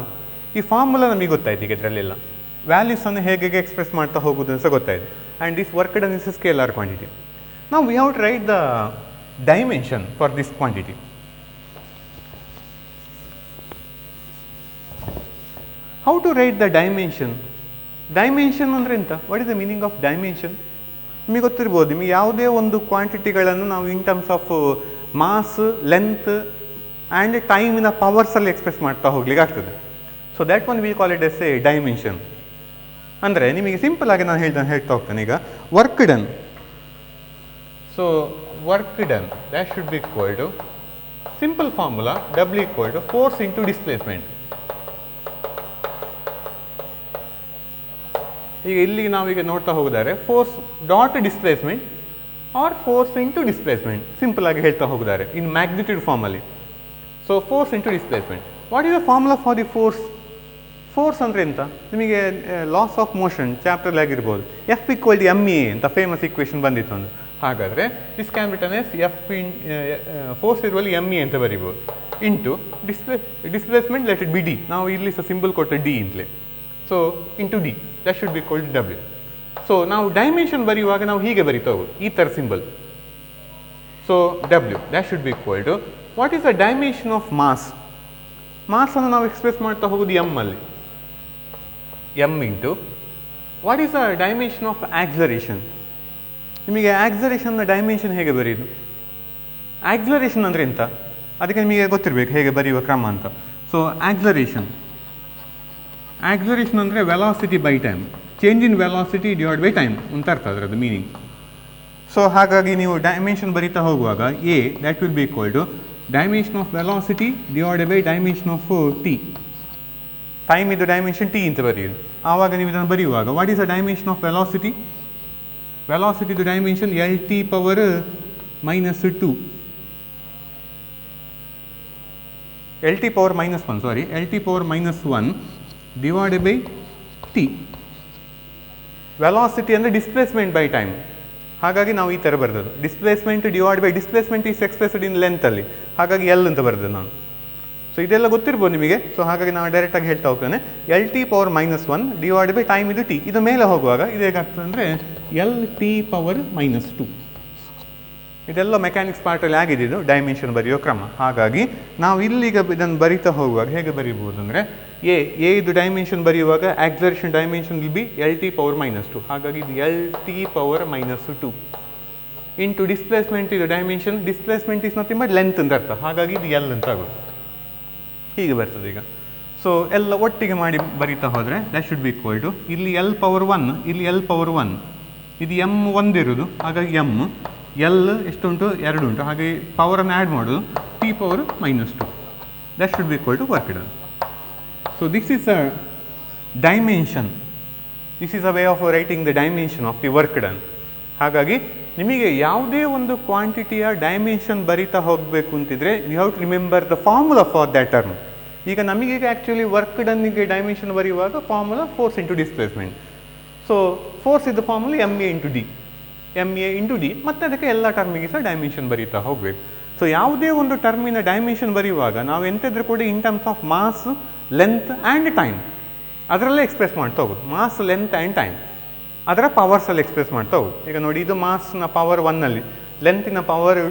ಈ ಫಾರ್ಮುಲಾ ನಮಗೆ ಗೊತ್ತಾಯ್ತು. ಈಗ ಇದರಲ್ಲೆಲ್ಲ ವ್ಯಾಲ್ಯೂಸನ್ನು ಹೇಗೆ ಎಕ್ಸ್ಪ್ರೆಸ್ ಮಾಡ್ತಾ ಹೋಗೋದು ಅಂತ ಗೊತ್ತಾಯಿತು. And this work done is a scalar quantity. ನಾವು we have to write the dimension for this quantity. How to write the dimension? Dimension ಅಂದರೆ ಎಂತ? What is the meaning of dimension? ನಿಮಗೆ ಗೊತ್ತಿರ್ಬೋದು. ನಿಮಗೆ ಯಾವುದೇ ಒಂದು ಕ್ವಾಂಟಿಟಿಗಳನ್ನು ನಾವು in terms of mass, length and ಟೈಮಿನ ಪವರ್ಸಲ್ಲಿ ಎಕ್ಸ್ಪ್ರೆಸ್ ಮಾಡ್ತಾ ಹೋಗ್ಲಿಕ್ಕೆ ಆಗ್ತದೆ. So that one we call it as a dimension. ಅಂದರೆ ನಿಮಗೆ ಸಿಂಪಲ್ ಆಗಿ ನಾನು ಹೇಳ್ತಾ ಹೋಗ್ತೇನೆ. ಈಗ work done, so work done that should be equal to simple formula W equal to force into displacement. ಈಗ ಇಲ್ಲಿ ನಾವೀಗ ನೋಡ್ತಾ ಹೋಗಿದ್ದಾರೆ force dot displacement or force into displacement, simple ಆಗಿ ಹೇಳ್ತಾ ಹೋಗಿದ್ದಾರೆ ಇನ್ ಮ್ಯಾಗ್ನಿಟ್ಯೂಡ್ ಫಾರ್ಮಲ್ಲಿ. So force into displacement. What is the formula for the force? Force ಅಂದರೆ ಎಂತ? ನಿಮಗೆ ಲಾಸ್ ಆಫ್ ಮೋಷನ್ ಚಾಪ್ಟರ್ಲಿ ಆಗಿರ್ಬೋದು, F equal to M A ಅಂತ ಫೇಮಸ್ ಇಕ್ವೇಷನ್ ಬಂದಿತ್ತು ಒಂದು. ಹಾಗಾದರೆ this can written as F in force ಇರುವಲ್ಲಿ ಎಮ್ ಎ ಅಂತ ಬರಿಬೋದು, into displacement let it be D. ನಾವು ಇಲ್ಲಿ ಸಹ ಸಿಂಬಲ್ ಕೊಟ್ಟೆ ಡಿ ಅಂತಲೇ. So into D that should be equal to W. So ನಾವು ಡೈಮೆನ್ಷನ್ ಬರೆಯುವಾಗ ನಾವು ಹೀಗೆ ಬರಿತಾ ಹೋಗೋದು, ಈ ಥರ symbol. So W that should be equal to what is the dimension of mass? ಮಾಸನ್ನು ನಾವು ಎಕ್ಸ್ಪ್ರೆಸ್ ಮಾಡ್ತಾ ಹೋಗೋದು ಎಮ್ ಅಲ್ಲಿ, M into what is the dimension of acceleration? ನಿಮಗೆ ಆಕ್ಸಲರೇಷನ್ನ ಡೈಮೆನ್ಷನ್ ಹೇಗೆ ಬರೆಯೋದು? ಆಕ್ಸಲರೇಷನ್ ಅಂದರೆ ಎಂತ? ಅದಕ್ಕೆ ನಿಮಗೆ ಗೊತ್ತಿರಬೇಕು ಹೇಗೆ ಬರೆಯುವ ಕ್ರಮ ಅಂತ. ಸೊ ಆಕ್ಸಲರೇಷನ್ ಅಂದರೆ velocity by time, change in velocity divide by time ಅಂತ ಅರ್ಥ ಅದರದ್ದು ಮೀನಿಂಗ್. ಸೊ ಹಾಗಾಗಿ ನೀವು ಡೈಮೆನ್ಷನ್ ಬರೀತಾ ಹೋಗುವಾಗ A that will be equal to dimension of velocity divided by dimension of T. Time ಇದು ಡೈಮೆನ್ಷನ್ ಟಿ ಅಂತ ಬರೆಯೋದು. ಆವಾಗ ನೀವು ಇದನ್ನು ಬರೆಯುವಾಗ what is the dimension of velocity? ವೆಲಾಸಿಟಿದು dimension L T power minus 2, L T power minus 1 sorry L T power minus 1 divided by T. Velocity ಅಂದರೆ displacement by time. ಹಾಗಾಗಿ ನಾವು ಈ ಥರ ಬರೆದದ್ದು, displacement divide by displacement is expressed ಇನ್ ಲೆಂತಲ್ಲಿ, ಹಾಗಾಗಿ L ಅಂತ ಬರೆದದ್ದು ನಾನು. ಸೊ ಇದೆಲ್ಲ ಗೊತ್ತಿರ್ಬೋದು ನಿಮಗೆ. ಸೊ ಹಾಗಾಗಿ ನಾನು ಡೈರೆಕ್ಟಾಗಿ ಹೇಳ್ತಾ ಹೋಗ್ತೇನೆ, L T power minus 1 divide by time ಇದು ಟಿ. ಇದು ಮೇಲೆ ಹೋಗುವಾಗ ಇದು ಹೇಗಾಗ್ತದೆ ಅಂದರೆ ಎಲ್ ಟಿ ಪವರ್ ಮೈನಸ್ 2. ಇದೆಲ್ಲ ಮೆಕ್ಯಾನಿಕ್ಸ್ ಪಾರ್ಟಲ್ಲಿ ಆಗಿದ್ದು ಡೈಮೆನ್ಷನ್ ಬರೆಯೋ ಕ್ರಮ. ಹಾಗಾಗಿ ನಾವು ಇಲ್ಲಿಗ ಇದನ್ನು ಬರಿತಾ ಹೋಗುವಾಗ ಹೇಗೆ ಬರೀಬೋದು ಅಂದರೆ ಎ ಇದು ಡೈಮೆನ್ಷನ್ ಬರೆಯುವಾಗ acceleration dimension will be L T power minus 2. ಹಾಗಾಗಿ ಇದು L T power minus 2 into displacement ಇದು dimension, displacement is nothing but length ಅಂತ ಅರ್ಥ. ಹಾಗಾಗಿ ಇದು ಎಲ್ ಅಂತ ಆಗೋದು, ಹೀಗೆ ಬರ್ತದೆ ಈಗ. ಸೊ ಎಲ್ಲ ಒಟ್ಟಿಗೆ ಮಾಡಿ ಬರಿತಾ ಹೋದರೆ that should be equal to ಇಲ್ಲಿ ಎಲ್ ಪವರ್ 1, ಇಲ್ಲಿ ಎಲ್ ಪವರ್ 1, ಇದು ಎಮ್ ಒಂದಿರೋದು, ಹಾಗಾಗಿ ಎಮ್, ಎಲ್ ಎಷ್ಟುಂಟು 2 ಉಂಟು, ಹಾಗೆ ಪವರನ್ನು ಆ್ಯಡ್ ಮಾಡೋದು T power minus 2. That should be equal to work done. So this is a dimension, this is a way of writing the dimension of the work done. ಹಾಗಾಗಿ ನಿಮಗೆ ಯಾವುದೇ ಒಂದು ಕ್ವಾಂಟಿಟಿಯ ಡೈಮೆನ್ಷನ್ ಬರಿತಾ ಹೋಗಬೇಕು ಅಂತಿದ್ರೆ you have to remember the formula for that term. ಈಗ ನಮಗೀಗ ಆ್ಯಕ್ಚುಲಿ ವರ್ಕ್ ಡನ್ನಿಗೆ ಡೈಮೆನ್ಷನ್ ಬರೆಯುವಾಗ formula force into displacement. So force ಇದು formula M A into D, M A into D, ಮತ್ತು ಅದಕ್ಕೆ ಎಲ್ಲ ಟರ್ಮಿಗೆ ಸಹ ಡೈಮೆನ್ಷನ್ ಬರೀತಾ ಹೋಗಬೇಕು. ಸೊ ಯಾವುದೇ ಒಂದು ಟರ್ಮಿನ ಡೈಮೆನ್ಷನ್ ಬರೆಯುವಾಗ ನಾವು ಎಂತಿದ್ರೂ ಕೂಡ in terms of mass, length and time ಅದರಲ್ಲೇ ಎಕ್ಸ್ಪ್ರೆಸ್ ಮಾಡ್ತಾ ಹೋಗೋದು. ಮಾಸ್, ಲೆಂತ್ ಆ್ಯಂಡ್ ಟೈಮ್ ಅದರ ಪವರ್ಸಲ್ಲಿ ಎಕ್ಸ್ಪ್ರೆಸ್ ಮಾಡ್ತಾ ಹೋಗು. ಈಗ ನೋಡಿ, ಇದು ಮಾಸ್ನ ಪವರ್ 1ಅಲ್ಲಿ, ಲೆಂತಿನ ಪವರ್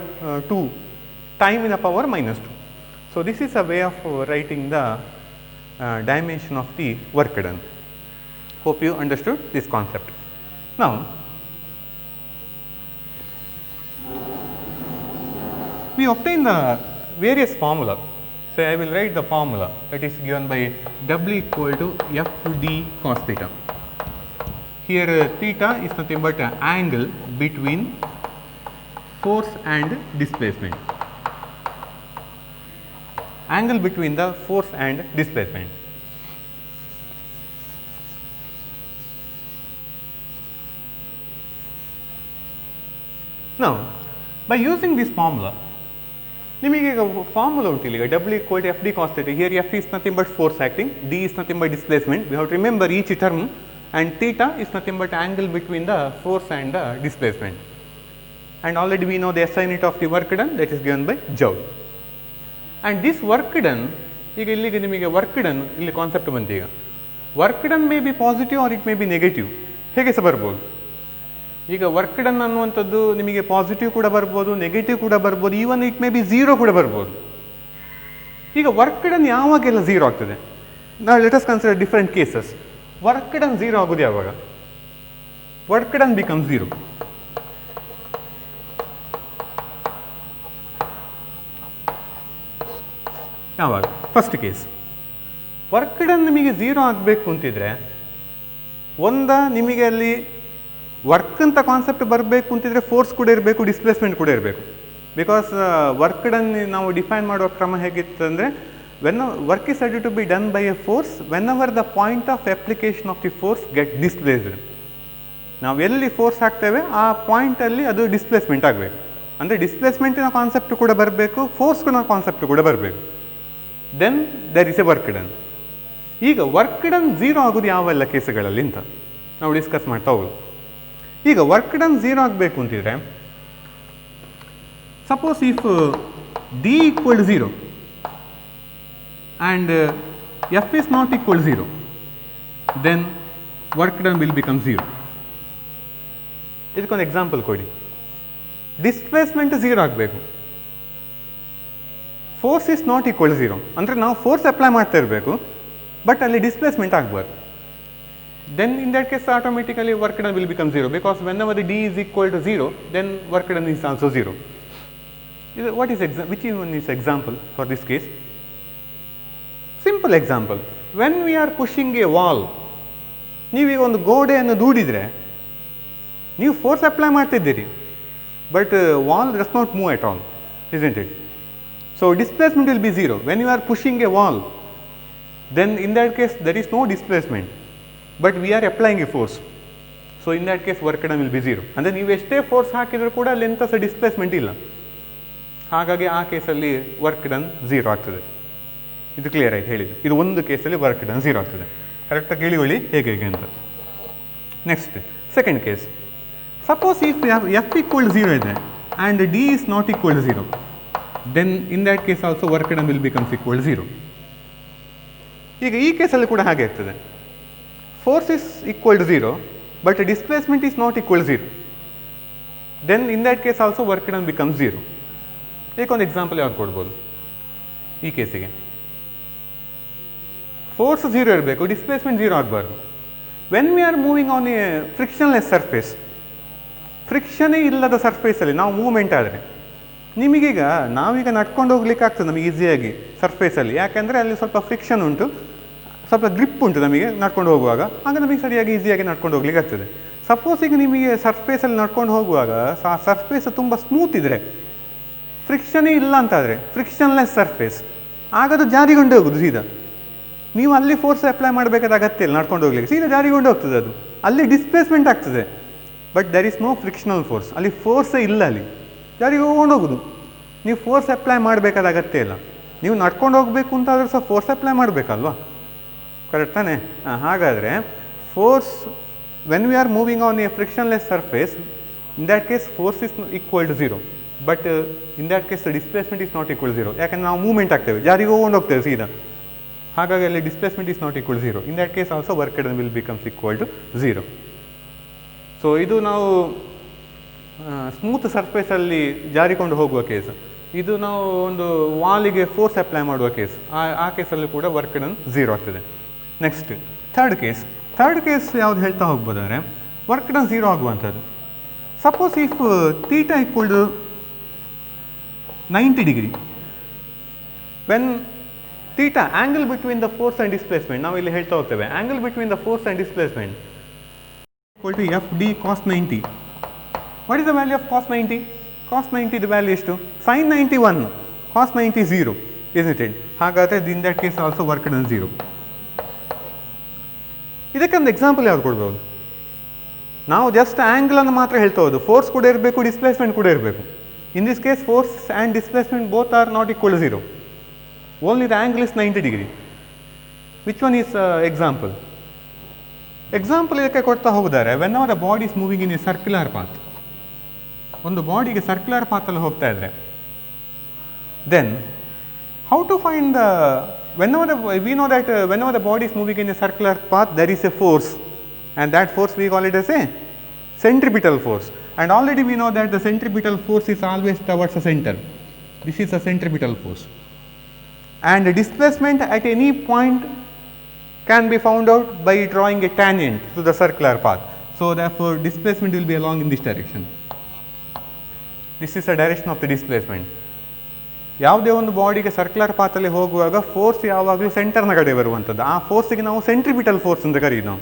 2, ಟೈಮಿನ power minus 2. So this is a way of writing the dimension of the work done. Hope you understood this concept. Now we obtain the various formula. So I will write the formula that is given by W equal to FD cos theta. Here theta is nothing but an angle between force and displacement. Angle between the force and displacement. Now by using this formula, ನಿಮಗೆ ಈಗ formula ಉಂಟಿಲ್ಲ. ಈಗ W equal to F D cos theta. Here F is nothing but force acting, D is nothing but displacement. We have to remember each term, and theta is nothing but angle between the force and the displacement. And already we know the SI unit of the work done, that is given by joule. And this work done, ಈಗ ಇಲ್ಲಿಗೆ ನಿಮಗೆ work done ಇಲ್ಲಿ concept ಬಂತು. ಈಗ work done may be positive or it may be negative, ಹೇಗೆ ಸಹ ಬರ್ಬೋದು. ಈಗ ವರ್ಕ್ ಡನ್ ಅನ್ನುವಂಥದ್ದು ನಿಮಗೆ ಪಾಸಿಟಿವ್ ಕೂಡ ಬರ್ಬೋದು, ನೆಗೆಟಿವ್ ಕೂಡ ಬರ್ಬೋದು, ಈವನ್ ಇಟ್ ಮೇ ಬಿ 0 ಕೂಡ ಬರ್ಬೋದು. ಈಗ ವರ್ಕ್ ಡನ್ ಯಾವಾಗೆಲ್ಲ 0 ಆಗ್ತದೆ? ನಾವು let us consider different cases. Work done 0 ಆಗೋದು ಯಾವಾಗ? ವರ್ಕ್ ಡನ್ ಬಿಕಮ್ 0 ಯಾವಾಗ? First case. ವರ್ಕ್ ಡನ್ ನಿಮಗೆ 0 ಆಗಬೇಕು ಅಂತಿದ್ರೆ ನಿಮಗೆ ಅಲ್ಲಿ ವರ್ಕ್ ಅಂತ ಕಾನ್ಸೆಪ್ಟ್ ಬರಬೇಕು ಅಂತಿದ್ರೆ ಫೋರ್ಸ್ ಕೂಡ ಇರಬೇಕು, ಡಿಸ್ಪ್ಲೇಸ್ಮೆಂಟ್ ಕೂಡ ಇರಬೇಕು. ಬಿಕಾಸ್ ವರ್ಕ್ ಡನ್ ನಾವು ಡಿಫೈನ್ ಮಾಡುವ ಕ್ರಮ ಹೇಗಿತ್ತು ಅಂದರೆ, when work is said to be done by a force whenever the point of application of the force get displaced. ನಾವು ಎಲ್ಲಿ ಫೋರ್ಸ್ ಹಾಕ್ತೇವೆ ಆ ಪಾಯಿಂಟಲ್ಲಿ ಅದು ಡಿಸ್ಪ್ಲೇಸ್ಮೆಂಟ್ ಆಗಬೇಕು. ಅಂದರೆ ಡಿಸ್ಪ್ಲೇಸ್ಮೆಂಟಿನ ಕಾನ್ಸೆಪ್ಟ್ ಕೂಡ ಬರಬೇಕು, ಫೋರ್ಸ್ನ ಕಾನ್ಸೆಪ್ಟ್ ಕೂಡ ಬರಬೇಕು. Then there is a work done. ಈಗ ವರ್ಕ್ ಡನ್ 0 ಆಗೋದು ಯಾವೆಲ್ಲ ಕೇಸುಗಳಲ್ಲಿ ಅಂತ ನಾವು ಡಿಸ್ಕಸ್ ಮಾಡ್ತಾ ಹೋಗೋದು. ಈಗ ವರ್ಕ್ ಡನ್ 0 ಆಗಬೇಕು ಅಂತಿದ್ರೆ, suppose if D equal to 0 and F is not equal to 0, then work done will become 0. ಇದಕ್ಕೊಂದು ಎಕ್ಸಾಂಪಲ್ ಕೊಡಿ. ಡಿಸ್ಪ್ಲೇಸ್ಮೆಂಟ್ 0 ಆಗಬೇಕು, force is not equal to 0, ಅಂದರೆ ನಾವು ಫೋರ್ಸ್ ಅಪ್ಲೈ ಮಾಡ್ತಾ ಇರಬೇಕು, ಬಟ್ ಅಲ್ಲಿ ಡಿಸ್ಪ್ಲೇಸ್ಮೆಂಟ್ ಆಗಬಾರ್ದು. then in that case automatically work done will become 0, because whenever the D is equal to 0, then work done is also 0. What is which one is example for this case? Simple example. When we are pushing a wall, ನೀವೀಗ ಒಂದು ಗೋಡೆಯನ್ನು ದೂಡಿದರೆ ನೀವು force apply ಮಾಡ್ತಿದ್ದೀರಿ, but wall does not move at all, isn't it? So displacement will be 0. When you are pushing a wall, then in that case there is no displacement, but we are applying a force. So in that case work done will be 0. ಅಂದರೆ ನೀವು ಎಷ್ಟೇ force ಹಾಕಿದರೂ ಕೂಡ ಅಲ್ಲಿ ಎಂಥ ಸಹ displacement ಇಲ್ಲ, ಹಾಗಾಗಿ ಆ ಕೇಸಲ್ಲಿ ವರ್ಕ್ ಡನ್ 0 ಆಗ್ತದೆ. ಇದು ಕ್ಲಿಯರ್ ಆಯ್ತು ಹೇಳಿದ್ದು. ಇದು ಒಂದು ಕೇಸಲ್ಲಿ ವರ್ಕ್ ಡನ್ 0 ಆಗ್ತದೆ. ಕರೆಕ್ಟಾಗಿ ಕೇಳಿಕೊಳ್ಳಿ ಹೇಗೆ ಅಂತ. Next second case. Suppose if F equal 0 ಇದೆ and D is not equal 0, then in that case also work done will becomes equal 0. ಈಗ ಈ ಕೇಸಲ್ಲಿ ಕೂಡ ಹಾಗೆ ಇರ್ತದೆ. Force is equal to 0, but displacement is not equal 0, then in that case also work done becomes 0. ಒಂದು example ಯಾವ್ದು ಕೊಡ್ಬೋದು ಈ ಕೇಸಿಗೆ? ಫೋರ್ಸ್ 0 ಇರಬೇಕು, ಡಿಸ್ಪ್ಲೇಸ್ಮೆಂಟ್ 0 ಆಗಬಾರ್ದು. When we are moving on a frictionless surface, ಫ್ರಿಕ್ಷನೇ ಇಲ್ಲದ ಸರ್ಫೇಸಲ್ಲಿ ನಾವು ಮೂವ್ಮೆಂಟ್ ಆದರೆ, ನಿಮಗೀಗ ನಾವೀಗ ನಡ್ಕೊಂಡು ಹೋಗ್ಲಿಕ್ಕೆ ಆಗ್ತದೆ ನಮಗೆ ಈಸಿಯಾಗಿ ಸರ್ಫೇಸಲ್ಲಿ, ಯಾಕೆಂದರೆ ಅಲ್ಲಿ ಸ್ವಲ್ಪ ಫ್ರಿಕ್ಷನ್ ಉಂಟು, ಸ್ವಲ್ಪ ಗ್ರಿಪ್ ಉಂಟು ನಮಗೆ ನಡ್ಕೊಂಡು ಹೋಗುವಾಗ, ಆಗ ನಮಗೆ ಸರಿಯಾಗಿ ಈಸಿಯಾಗಿ ನಡ್ಕೊಂಡು ಹೋಗ್ಲಿಕ್ಕೆ ಆಗ್ತದೆ. ಸಪೋಸ್ ಈಗ ನಿಮಗೆ ಸರ್ಫೇಸಲ್ಲಿ ನಡ್ಕೊಂಡು ಹೋಗುವಾಗ ಸರ್ಫೇಸ್ ತುಂಬ ಸ್ಮೂತ್ ಇದ್ದರೆ, ಫ್ರಿಕ್ಷನೇ ಇಲ್ಲ ಅಂತಾದರೆ, ಫ್ರಿಕ್ಷನ್ಲೆಸ್ ಸರ್ಫೇಸ್, ಆಗದು ಜಾರಿಗೊಂಡು ಹೋಗೋದು ಸೀದಾ. ನೀವು ಅಲ್ಲಿ ಫೋರ್ಸ್ ಅಪ್ಲೈ ಮಾಡಬೇಕಾದ ಅಗತ್ಯ ಇಲ್ಲ ನಡ್ಕೊಂಡು ಹೋಗ್ಲಿಕ್ಕೆ, ಸೀದಾ ಜಾರಿಗೊಂಡು ಹೋಗ್ತದೆ ಅದು. ಅಲ್ಲಿ ಡಿಸ್ಪ್ಲೇಸ್ಮೆಂಟ್ ಆಗ್ತದೆ, but there is no frictional force, ಅಲ್ಲಿ ಫೋರ್ಸೇ ಇಲ್ಲ, ಅಲ್ಲಿ ಜಾರಿಗೆ ಹೋಗ್ಕೊಂಡು ಹೋಗೋದು. ನೀವು ಫೋರ್ಸ್ ಅಪ್ಲೈ ಮಾಡಬೇಕಾದ ಅಗತ್ಯ ಇಲ್ಲ. ನೀವು ನಡ್ಕೊಂಡು ಹೋಗಬೇಕು ಅಂತಾದರೂ ಸಹ ಫೋರ್ಸ್ ಅಪ್ಲೈ ಮಾಡಬೇಕಲ್ವಾ, ಕರೆಕ್ಟ್ ತಾನೇ? ಹಾಗಾದರೆ force when we are moving on a frictionless surface, in that case force is equal to 0, but in that case the displacement is not equal 0, ಯಾಕಂದರೆ ನಾವು ಮೂವ್ಮೆಂಟ್ ಆಗ್ತೇವೆ, ಜಾರಿಗೆ ಹೋಗ್ಕೊಂಡು ಹೋಗ್ತೇವೆ ಸೀದಾ, ಹಾಗಾಗಿ ಅಲ್ಲಿ displacement is not equal 0. In that case also work done will becomes equal to 0. So ಇದು ನಾವು smooth ಸರ್ಫೇಸಲ್ಲಿ ಜಾರಿಕೊಂಡು ಹೋಗುವ ಕೇಸ್. ಇದು ನಾವು ಒಂದು ವಾಲಿಗೆ ಫೋರ್ಸ್ ಅಪ್ಲೈ ಮಾಡುವ ಕೇಸ್, ಆ ಕೇಸಲ್ಲಿ ಕೂಡ ವರ್ಕ್ ಡನ್ 0 ಆಗ್ತದೆ. ನೆಕ್ಸ್ಟ್ ಥರ್ಡ್ ಕೇಸ್ ಯಾವ್ದು ಹೇಳ್ತಾ ಹೋಗ್ಬೋದಾದ್ರೆ ವರ್ಕ್ ಡನ್ 0 ಆಗುವಂಥದ್ದು. Suppose if theta equal to 90 degree, when theta angle between the force and displacement, ನಾವು ಇಲ್ಲಿ ಹೇಳ್ತಾ ಹೋಗ್ತೇವೆ angle between the force and displacement equal to F D cos 90. What is the value of cos 90? Cos 90 the value ಎಷ್ಟು? Sine 91, cos 90 0, isn't it? ಹಾಗಾದರೆ in that case also work done 0. ಇದಕ್ಕೊಂದು example ಯಾವ್ದು ಕೊಡ್ಬೋದು? ನಾವು just ಆ್ಯಂಗಲನ್ನು ಮಾತ್ರ ಹೇಳ್ತಾ ಹೋದು, force ಕೂಡ ಇರಬೇಕು, ಡಿಸ್ಪ್ಲೇಸ್ಮೆಂಟ್ ಕೂಡ ಇರಬೇಕು. In this case force and displacement both are not equal to 0, only the angle is 90 degree. Which one is example? Example ಇದಕ್ಕೆ ಕೊಡ್ತಾ ಹೋಗಿದ್ದಾರೆ, when our the body is moving in a circular path, ಒಂದು ಬಾಡಿಗೆ circular ಪಾತಲ್ಲಿ ಹೋಗ್ತಾ ಇದ್ರೆ, then how to find the we know that whenever the body is moving in a circular path, there is a force, and that force we call it as a centripetal force. And already we know that the centripetal force is always towards the center. This is a centripetal force. And the displacement at any point can be found out by drawing a tangent to the circular path. So therefore displacement will be along in this direction. This is the direction of the displacement. ಯಾವುದೇ ಒಂದು ಬಾಡಿಗೆ circular ಪಾತಲ್ಲಿ ಹೋಗುವಾಗ force ಯಾವಾಗಲೂ ಸೆಂಟರ್ನ ಕಡೆ ಬರುವಂಥದ್ದು. ಆ ಫೋರ್ಸಿಗೆ ನಾವು centripetal force ಅಂತ ಕರೀತೀವಿ ನಾವು.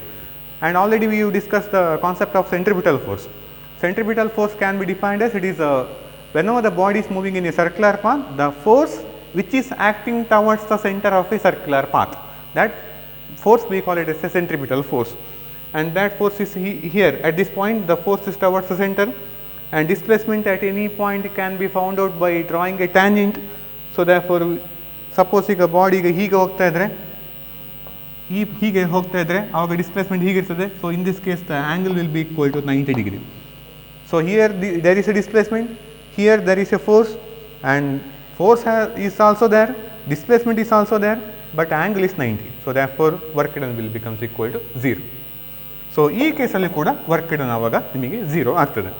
And already we you discuss the concept of centripetal force. Centripetal force can be defined as it is whenever the body is moving in a circular path, the force which is acting towards the center of a circular path, that force we call it as a centripetal force. and that force is here at this point. The force is towards the center, and displacement at any point can be found out by drawing a tangent. So therefore, suppose ಈಗ body ಈಗ ಹೀಗೆ ಹೋಗ್ತಾ ಇದ್ರೆ ಹೀಗೆ ಹೋಗ್ತಾ ಇದ್ರೆ ಆವಾಗ displacement ಹೀಗಿರ್ತದೆ. So in this case the angle will be equal to 90 degree. So here there is a displacement, here there is a force, and force is also there, displacement is also there, but angle is 90. So therefore work done will becomes equal to 0. So ಈ ಕೇಸಲ್ಲಿ ಕೂಡ work done ಆವಾಗ ನಿಮಗೆ 0 ಆಗ್ತದೆ.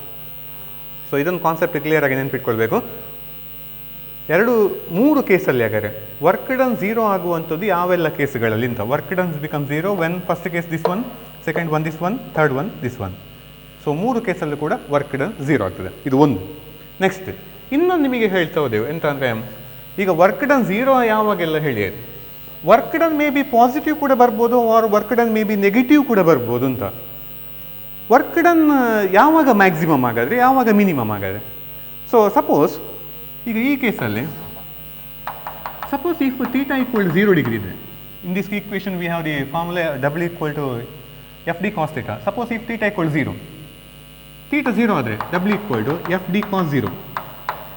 So ಇದೊಂದು concept clear ಆಗಿ ನೆನಪಿಟ್ಕೊಳ್ಬೇಕು. 3 ಕೇಸಲ್ಲಿ ಹಾಗಾದರೆ ವರ್ಕ್ ಡನ್ 0 ಆಗುವಂಥದ್ದು ಯಾವೆಲ್ಲ ಕೇಸ್ಗಳಲ್ಲಿ ಅಂತ. Work done become 0 when first case this one, second one this one, third one this one. So 3 ಕೇಸಲ್ಲೂ ಕೂಡ ವರ್ಕ್ ಡನ್ 0 ಆಗ್ತದೆ. ಇದು ಒಂದು. ನೆಕ್ಸ್ಟ್ ಇನ್ನೊಂದು ನಿಮಗೆ ಹೇಳ್ತಾ ಹೋದೆವು ಎಂತ ಅಂದರೆ, ಈಗ ವರ್ಕ್ ಡನ್ 0 ಯಾವಾಗೆಲ್ಲ ಹೇಳಿ, work done may be positive ಕೂಡ ಬರ್ಬೋದು, or work done may be negative ಕೂಡ ಬರ್ಬೋದು ಅಂತ. ವರ್ಕ್ ಡನ್ ಯಾವಾಗ ಮ್ಯಾಕ್ಸಿಮಮ್ ಆಗಾದರೆ ಯಾವಾಗ ಮಿನಿಮಮ್ ಆಗಾದರೆ. ಸೊ ಸಪೋಸ್ ಈಗ ಈ ಕೇಸಲ್ಲಿ suppose if theta equal 0 degree ಇದೆ, in this equation we have the formula W equal to F D cos theta. Suppose if theta equal 0, theta 0 ಆದರೆ W equal to F D cos 0.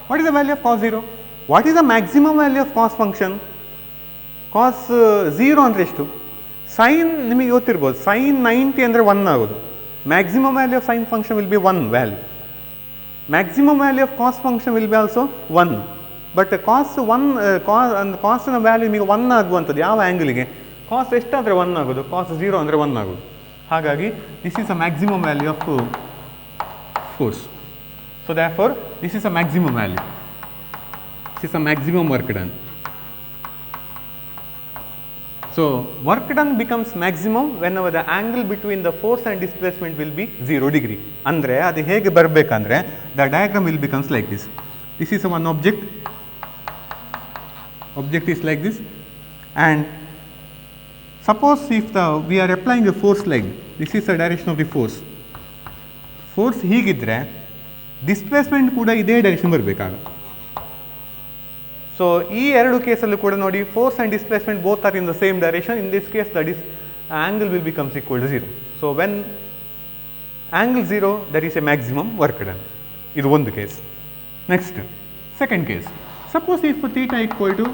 What is the value of cos 0? What is the maximum value of cos function? Cos 0 ಅಂದರೆ ಎಷ್ಟು? Sign ನಿಮಗೆ ಗೊತ್ತಿರ್ಬೋದು, sign 90 ಅಂದರೆ 1 ಆಗೋದು. Maximum value of sine function will be 1 value. Maximum value of cos function will be also 1. But cos ಕಾಸ್ನ value ನಿಮಗೆ 1 ಆಗುವಂಥದ್ದು ಯಾವ ಆ್ಯಂಗಲಿಗೆ? ಕಾಸ್ ಎಷ್ಟಾದರೆ 1 ಆಗೋದು, ಕಾಸ್ 0 ಅಂದರೆ 1 ಆಗೋದು. ಹಾಗಾಗಿ this is a maximum value of force. So therefore this is a maximum value. This is a maximum work done. So work done becomes maximum whenever the angle between the force and displacement will be 0 degree. ಅಂದರೆ ಅದು ಹೇಗೆ ಬರಬೇಕಂದ್ರೆ, the diagram will becomes like this. This is one object. Object is like this, and suppose if we are applying a force like this is the direction of the force. Force ಹೀಗಿದ್ರೆ displacement ಕೂಡ ಇದೇ direction ಬರಬೇಕಾಗ. So ಈ 2 ಕೇಸಲ್ಲೂ ಕೂಡ ನೋಡಿ, force and displacement both are in the same direction. In this case that is angle will becomes equal to 0. So when angle 0 that is a maximum work done. ಇದು ಒಂದು case. Next second case, suppose if theta equal to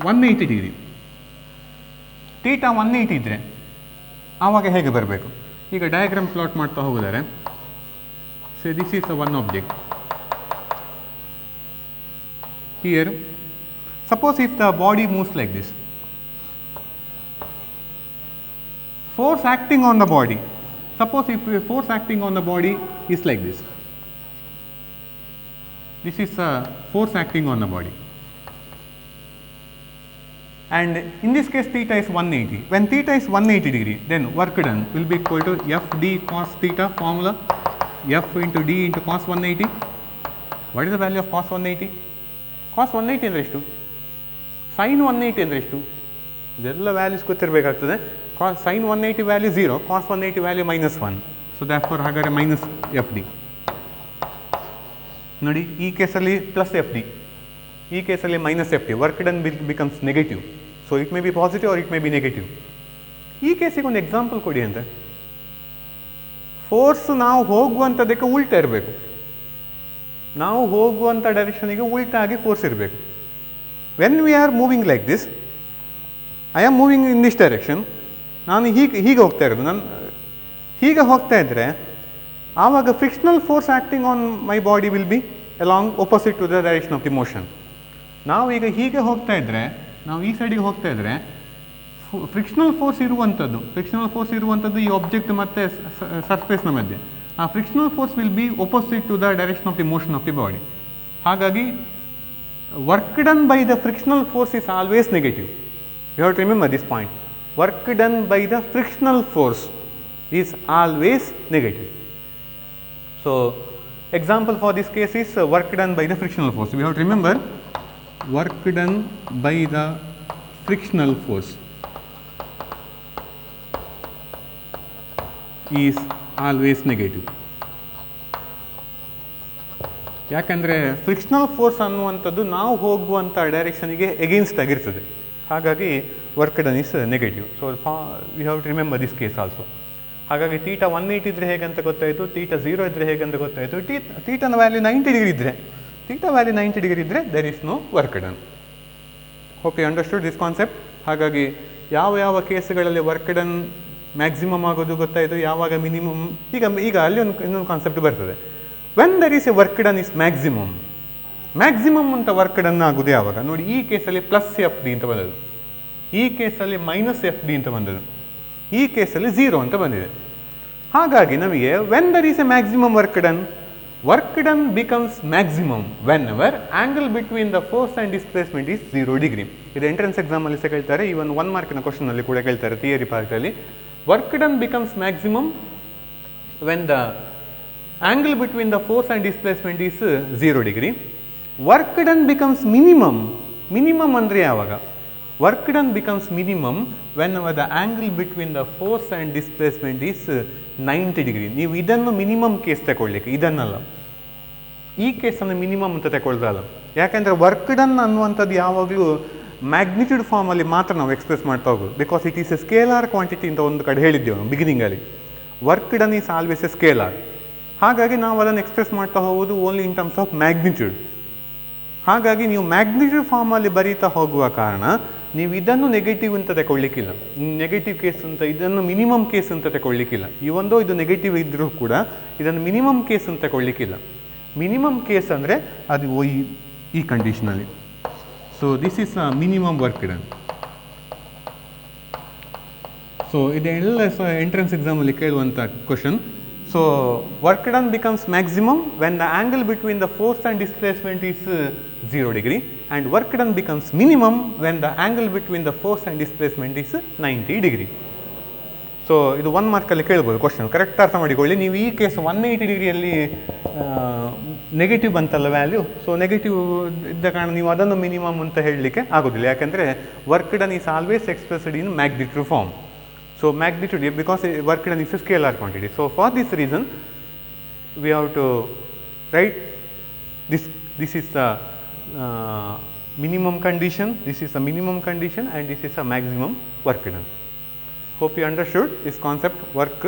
180 degree. Theta 180 ಇದ್ದರೆ ಆವಾಗ ಹೇಗೆ ಬರಬೇಕು? ಈಗ diagram plot ಮಾಡ್ತಾ ಹೋಗಿದ್ದಾರೆ. So this is one object. Here suppose if the body moves like this, force acting on the body, suppose if force acting on the body is like this, this is a force acting on the body, and in this case theta is 180. When theta is 180 degree, then work done will be equal to f d cos theta, formula f into d into cos 180. What is the value of cos 180? Cos 180 ಅಂದರೆ ಎಷ್ಟು? sin 180 ಅಂದರೆ ಎಷ್ಟು? ಇದೆಲ್ಲ values ಗೊತ್ತಿರಬೇಕಾಗ್ತದೆ. sin 180 value 0, cos 180 value -1. So therefore ಹಾಗಾದರೆ minus F D ನೋಡಿ. ಈ ಕೇಸಲ್ಲಿ ಪ್ಲಸ್ ಎಫ್ ಡಿ, ಈ ಕೇಸಲ್ಲಿ minus F D. Work done becomes negative. So it may be positive or it may be negative. ಈ ಕೇಸಿಗೆ ಒಂದು ಎಕ್ಸಾಂಪಲ್ ಕೊಡಿ ಅಂತ. ಫೋರ್ಸ್ ನಾವು ಹೋಗುವಂಥದ್ದಕ್ಕೆ ಉಲ್ಟಾ ಇರಬೇಕು. ನಾವು ಹೋಗುವಂಥ ಡೈರೆಕ್ಷನಿಗೆ ಉಲ್ಟಾಗಿ ಫೋರ್ಸ್ ಇರಬೇಕು. When we are moving like this, I am moving in this direction. ನಾನು ಹೀಗೆ ಹೋಗ್ತಾ ಇರೋದು. ನಾನು ಹೀಗೆ ಹೋಗ್ತಾ ಇದ್ದರೆ ಆವಾಗ frictional force acting on my body will be along opposite to the direction of the motion. ನಾವು ಈಗ ಹೀಗೆ ಹೋಗ್ತಾ ಇದ್ದರೆ, ನಾವು ಈ ಸೈಡಿಗೆ ಹೋಗ್ತಾ ಇದ್ದರೆ ಫ್ರಿಕ್ಷನಲ್ ಫೋರ್ಸ್ ಇರುವಂಥದ್ದು ಈ ಆಬ್ಜೆಕ್ಟ್ ಮತ್ತು ಸರ್ಫೇಸ್ನ ಮಧ್ಯೆ. ಆ frictional force will be opposite to the direction of the motion of the body. ಹಾಗಾಗಿ work done by the frictional force is always negative. You have to remember this point. Work done by the frictional force is always negative. So example for this case is work done by the frictional force. We have to remember work done by the frictional force is always negative. ಯಾಕಂದರೆ frictional force ಅನ್ನುವಂಥದ್ದು ನಾವು ಹೋಗುವಂಥ ಡೈರೆಕ್ಷನಿಗೆ against ಆಗಿರ್ತದೆ. ಹಾಗಾಗಿ work done is negative. So we have to remember this case also. ಹಾಗಾಗಿ theta 180 ಇದ್ದರೆ ಹೇಗಂತ ಗೊತ್ತಾಯಿತು, ತೀಟಾ 0 ಇದ್ದರೆ ಹೇಗಂತ ಗೊತ್ತಾಯಿತು. ತೀಟಾನ ವ್ಯಾಲ್ಯೂ 90 ಡಿಗ್ರಿ ಇದ್ದರೆ, ತೀಟಾ ವ್ಯಾಲ್ಯೂ 90 ಡಿಗ್ರಿ ಇದ್ದರೆ there is no work done. Hope you understood this concept. ಹಾಗಾಗಿ ಯಾವ ಯಾವ ಕೇಸ್ಗಳಲ್ಲಿ ವರ್ಕ್ ಡನ್ ಮ್ಯಾಕ್ಸಿಮಮ್ ಆಗೋದು ಗೊತ್ತಾಯಿತು, ಯಾವಾಗ ಮಿನಿಮಮ್. ಈಗ ಅಲ್ಲಿ ಇನ್ನೊಂದು ಕಾನ್ಸೆಪ್ಟ್ ಬರ್ತದೆ. When there is a work done is maximum, maximum ಅಂತ ವರ್ಕ್ ಡನ್ ಆಗೋದು ಯಾವಾಗ ನೋಡಿ. ಈ ಕೇಸಲ್ಲಿ ಪ್ಲಸ್ ಎಫ್ ಡಿ ಅಂತ ಬಂದದ್ದು, ಈ ಕೇಸಲ್ಲಿ ಮೈನಸ್ ಎಫ್ ಡಿ ಅಂತ ಬಂದದ್ದು, ಈ ಕೇಸಲ್ಲಿ 0 ಅಂತ ಬಂದಿದೆ. ಹಾಗಾಗಿ ನಮಗೆ when there is a maximum work done becomes maximum whenever angle between the force and displacement is 0 degree. ಇದು ಎಂಟ್ರೆನ್ಸ್ ಎಕ್ಸಾಮಲ್ಲಿ ಸಹ ಕೇಳ್ತಾರೆ, ಈವನ್ 1 ಮಾರ್ಕಿನ ಕ್ವಶನಲ್ಲಿ ಕೂಡ ಕೇಳ್ತಾರೆ ಥಿಯರಿ ಪಾರ್ಟಲ್ಲಿ. Work done becomes maximum when the angle between the force and displacement is 0 degree. Work done becomes minimum, minimum ಅಂದರೆ ಯಾವಾಗ? Work done becomes minimum whenever the angle between the force and displacement is 90 degree. ನೀವು ಇದನ್ನು minimum case ತಗೊಳ್ಳಿಕ್ಕೆ, ಇದನ್ನಲ್ಲ, ಈ ಕೇಸನ್ನು minimum ಅಂತ ತಗೊಳ್ದಲ್ಲ. ಯಾಕೆಂದರೆ work done ಅನ್ನುವಂಥದ್ದು ಯಾವಾಗಲೂ ಮ್ಯಾಗ್ನಿಟ್ಯೂಡ್ ಫಾರ್ಮಲ್ಲಿ ಮಾತ್ರ ನಾವು ಎಕ್ಸ್ಪ್ರೆಸ್ ಮಾಡ್ತಾ ಹೋಗೋದು. Because it is a scalar quantity ಅಂತ ಒಂದು ಕಡೆ ಹೇಳಿದ್ದೇವೆ ನಾವು ಬಿಗಿನಿಂಗಲ್ಲಿ. Work done is always a scalar. ಹಾಗಾಗಿ ನಾವು ಅದನ್ನು ಎಕ್ಸ್ಪ್ರೆಸ್ ಮಾಡ್ತಾ ಹೋಗೋದು only in terms of magnitude. ಹಾಗಾಗಿ ನೀವು ಮ್ಯಾಗ್ನಿಟ್ಯೂಡ್ ಫಾರ್ಮಲ್ಲಿ ಬರೀತಾ ಹೋಗುವ ಕಾರಣ ನೀವು ಇದನ್ನು ನೆಗೆಟಿವ್ ಅಂತ ತಗೊಳ್ಳಿಕ್ಕಿಲ್ಲ, ನೆಗೆಟಿವ್ ಕೇಸ್ ಅಂತ, ಇದನ್ನು ಮಿನಿಮಮ್ ಕೇಸ್ ಅಂತ ತಗೊಳ್ಳಿಕ್ಕಿಲ್ಲ. ಇವೊಂದು ಇದು ನೆಗೆಟಿವ್ ಇದ್ದರೂ ಕೂಡ ಇದನ್ನು ಮಿನಿಮಮ್ ಕೇಸ್ ಅಂತ ತಗೊಳ್ಳಿಕ್ಕಿಲ್ಲ. ಮಿನಿಮಮ್ ಕೇಸ್ ಅಂದರೆ ಅದು ಈ ಕಂಡೀಷನಲ್ಲಿ. So this is a minimum work done. So ಇದೆಲ್ಲ ಎಂಟ್ರೆನ್ಸ್ ಎಕ್ಸಾಮಲ್ಲಿ ಕೇಳುವಂಥ question. So work done becomes maximum when the angle between the force and displacement is 0 degree and work done becomes minimum when the angle between the force and displacement is 90 degree. So ಇದು 1 ಮಾರ್ಕಲ್ಲಿ ಕೇಳ್ಬೋದು question, correct ಅರ್ಥ ಮಾಡಿಕೊಳ್ಳಿ. ನೀವು ಈ case 180 ಡಿಗ್ರಿಯಲ್ಲಿ negative ಬಂತಲ್ಲ value, so negative ಇದ್ದ ಕಾರಣ ನೀವು ಅದನ್ನು ಮಿನಿಮಮ್ ಅಂತ ಹೇಳಲಿಕ್ಕೆ ಆಗೋದಿಲ್ಲ. ಯಾಕೆಂದರೆ work done is always expressed in magnitude form. So magnitude, because work done is a scalar quantity. So for this reason, we have to write this is the minimum condition, this is the minimum condition, and this is a maximum work done. Hope you understood this concept work.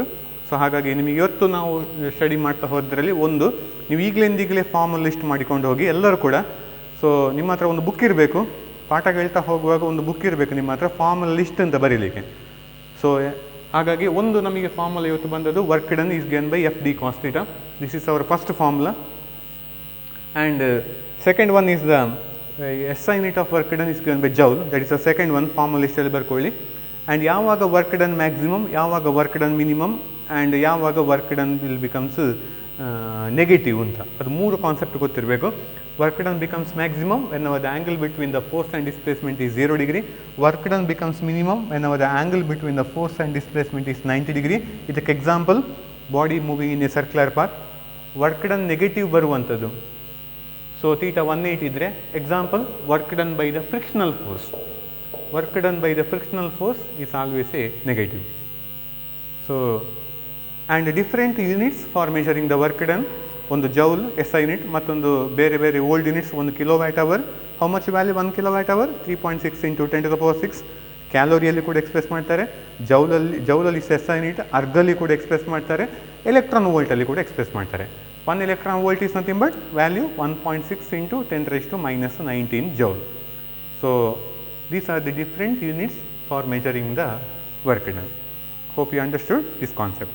So ಹಾಗಾಗಿ ನಿಮಗೆ ಇವತ್ತು ನಾವು study ಮಾಡ್ತಾ ಹೋದ್ರಲ್ಲಿ ಒಂದು ನೀವು ಈಗಲೇ formal list ಮಾಡಿಕೊಂಡು ಹೋಗಿ ಎಲ್ಲರೂ ಕೂಡ. ಸೊ ನಿಮ್ಮ ಹತ್ರ ಒಂದು ಬುಕ್ ಇರಬೇಕು, ಪಾಠ ಹೇಳ್ತಾ ಹೋಗುವಾಗ ಒಂದು ಬುಕ್ ಇರಬೇಕು ನಿಮ್ಮ ಹತ್ರ, ಫಾರ್ಮಲ್ ಲಿಸ್ಟ್ ಅಂತ ಬರೀಲಿಕ್ಕೆ. ಸೊ ಹಾಗಾಗಿ ಒಂದು ನಮಗೆ ಫಾರ್ಮುಲಾ ಇವತ್ತು ಬಂದದ್ದು work done is given by F D cos theta. This is our first formula. And second one is the SI unit of work done is given by joule. That is the second one, formula ಲಿಸ್ಟಲ್ಲಿ ಬರ್ಕೊಳ್ಳಿ. And ಯಾವಾಗ work done maximum, ಯಾವಾಗ work done minimum, and ಯಾವಾಗ work done will becomes negative ಅಂತ, ಅದು 3 concept ಗೊತ್ತಿರಬೇಕು. Work done becomes maximum whenever the angle between the force and displacement is 0 degree. Work done becomes minimum whenever the angle between the force and displacement is 90 degree. ಇದಕ್ಕೆ example, body moving in a circular path. Work done negative ಬರುವಂಥದ್ದು, so theta 180 ಇದ್ದರೆ example work done by the frictional force. Work done by the frictional force is always a negative. So and different units for measuring the work done. ಒಂದು joule SI unit, ಮತ್ತೊಂದು ಬೇರೆ ಬೇರೆ old units, ಒಂದು kilowatt hour. How much value 1 kilowatt hour? 3.6 × 10⁶. ಕ್ಯಾಲೋರಿಯಲ್ಲಿ ಕೂಡ express ಮಾಡ್ತಾರೆ, ಜೌಲಲ್ಲಿ SI unit, ಅರ್ಗಲ್ಲಿ ಕೂಡ express ಮಾಡ್ತಾರೆ, ಎಲೆಕ್ಟ್ರಾನ್ ವೋಲ್ಟಲ್ಲಿ ಕೂಡ ಎಕ್ಸ್ಪ್ರೆಸ್ ಮಾಡ್ತಾರೆ. 1 electron volt is nothing but value 1.6 × 10⁻⁻19 joule. So these are the different units for measuring the work done. Hope you understood this concept.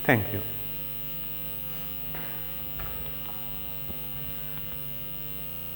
Thank you.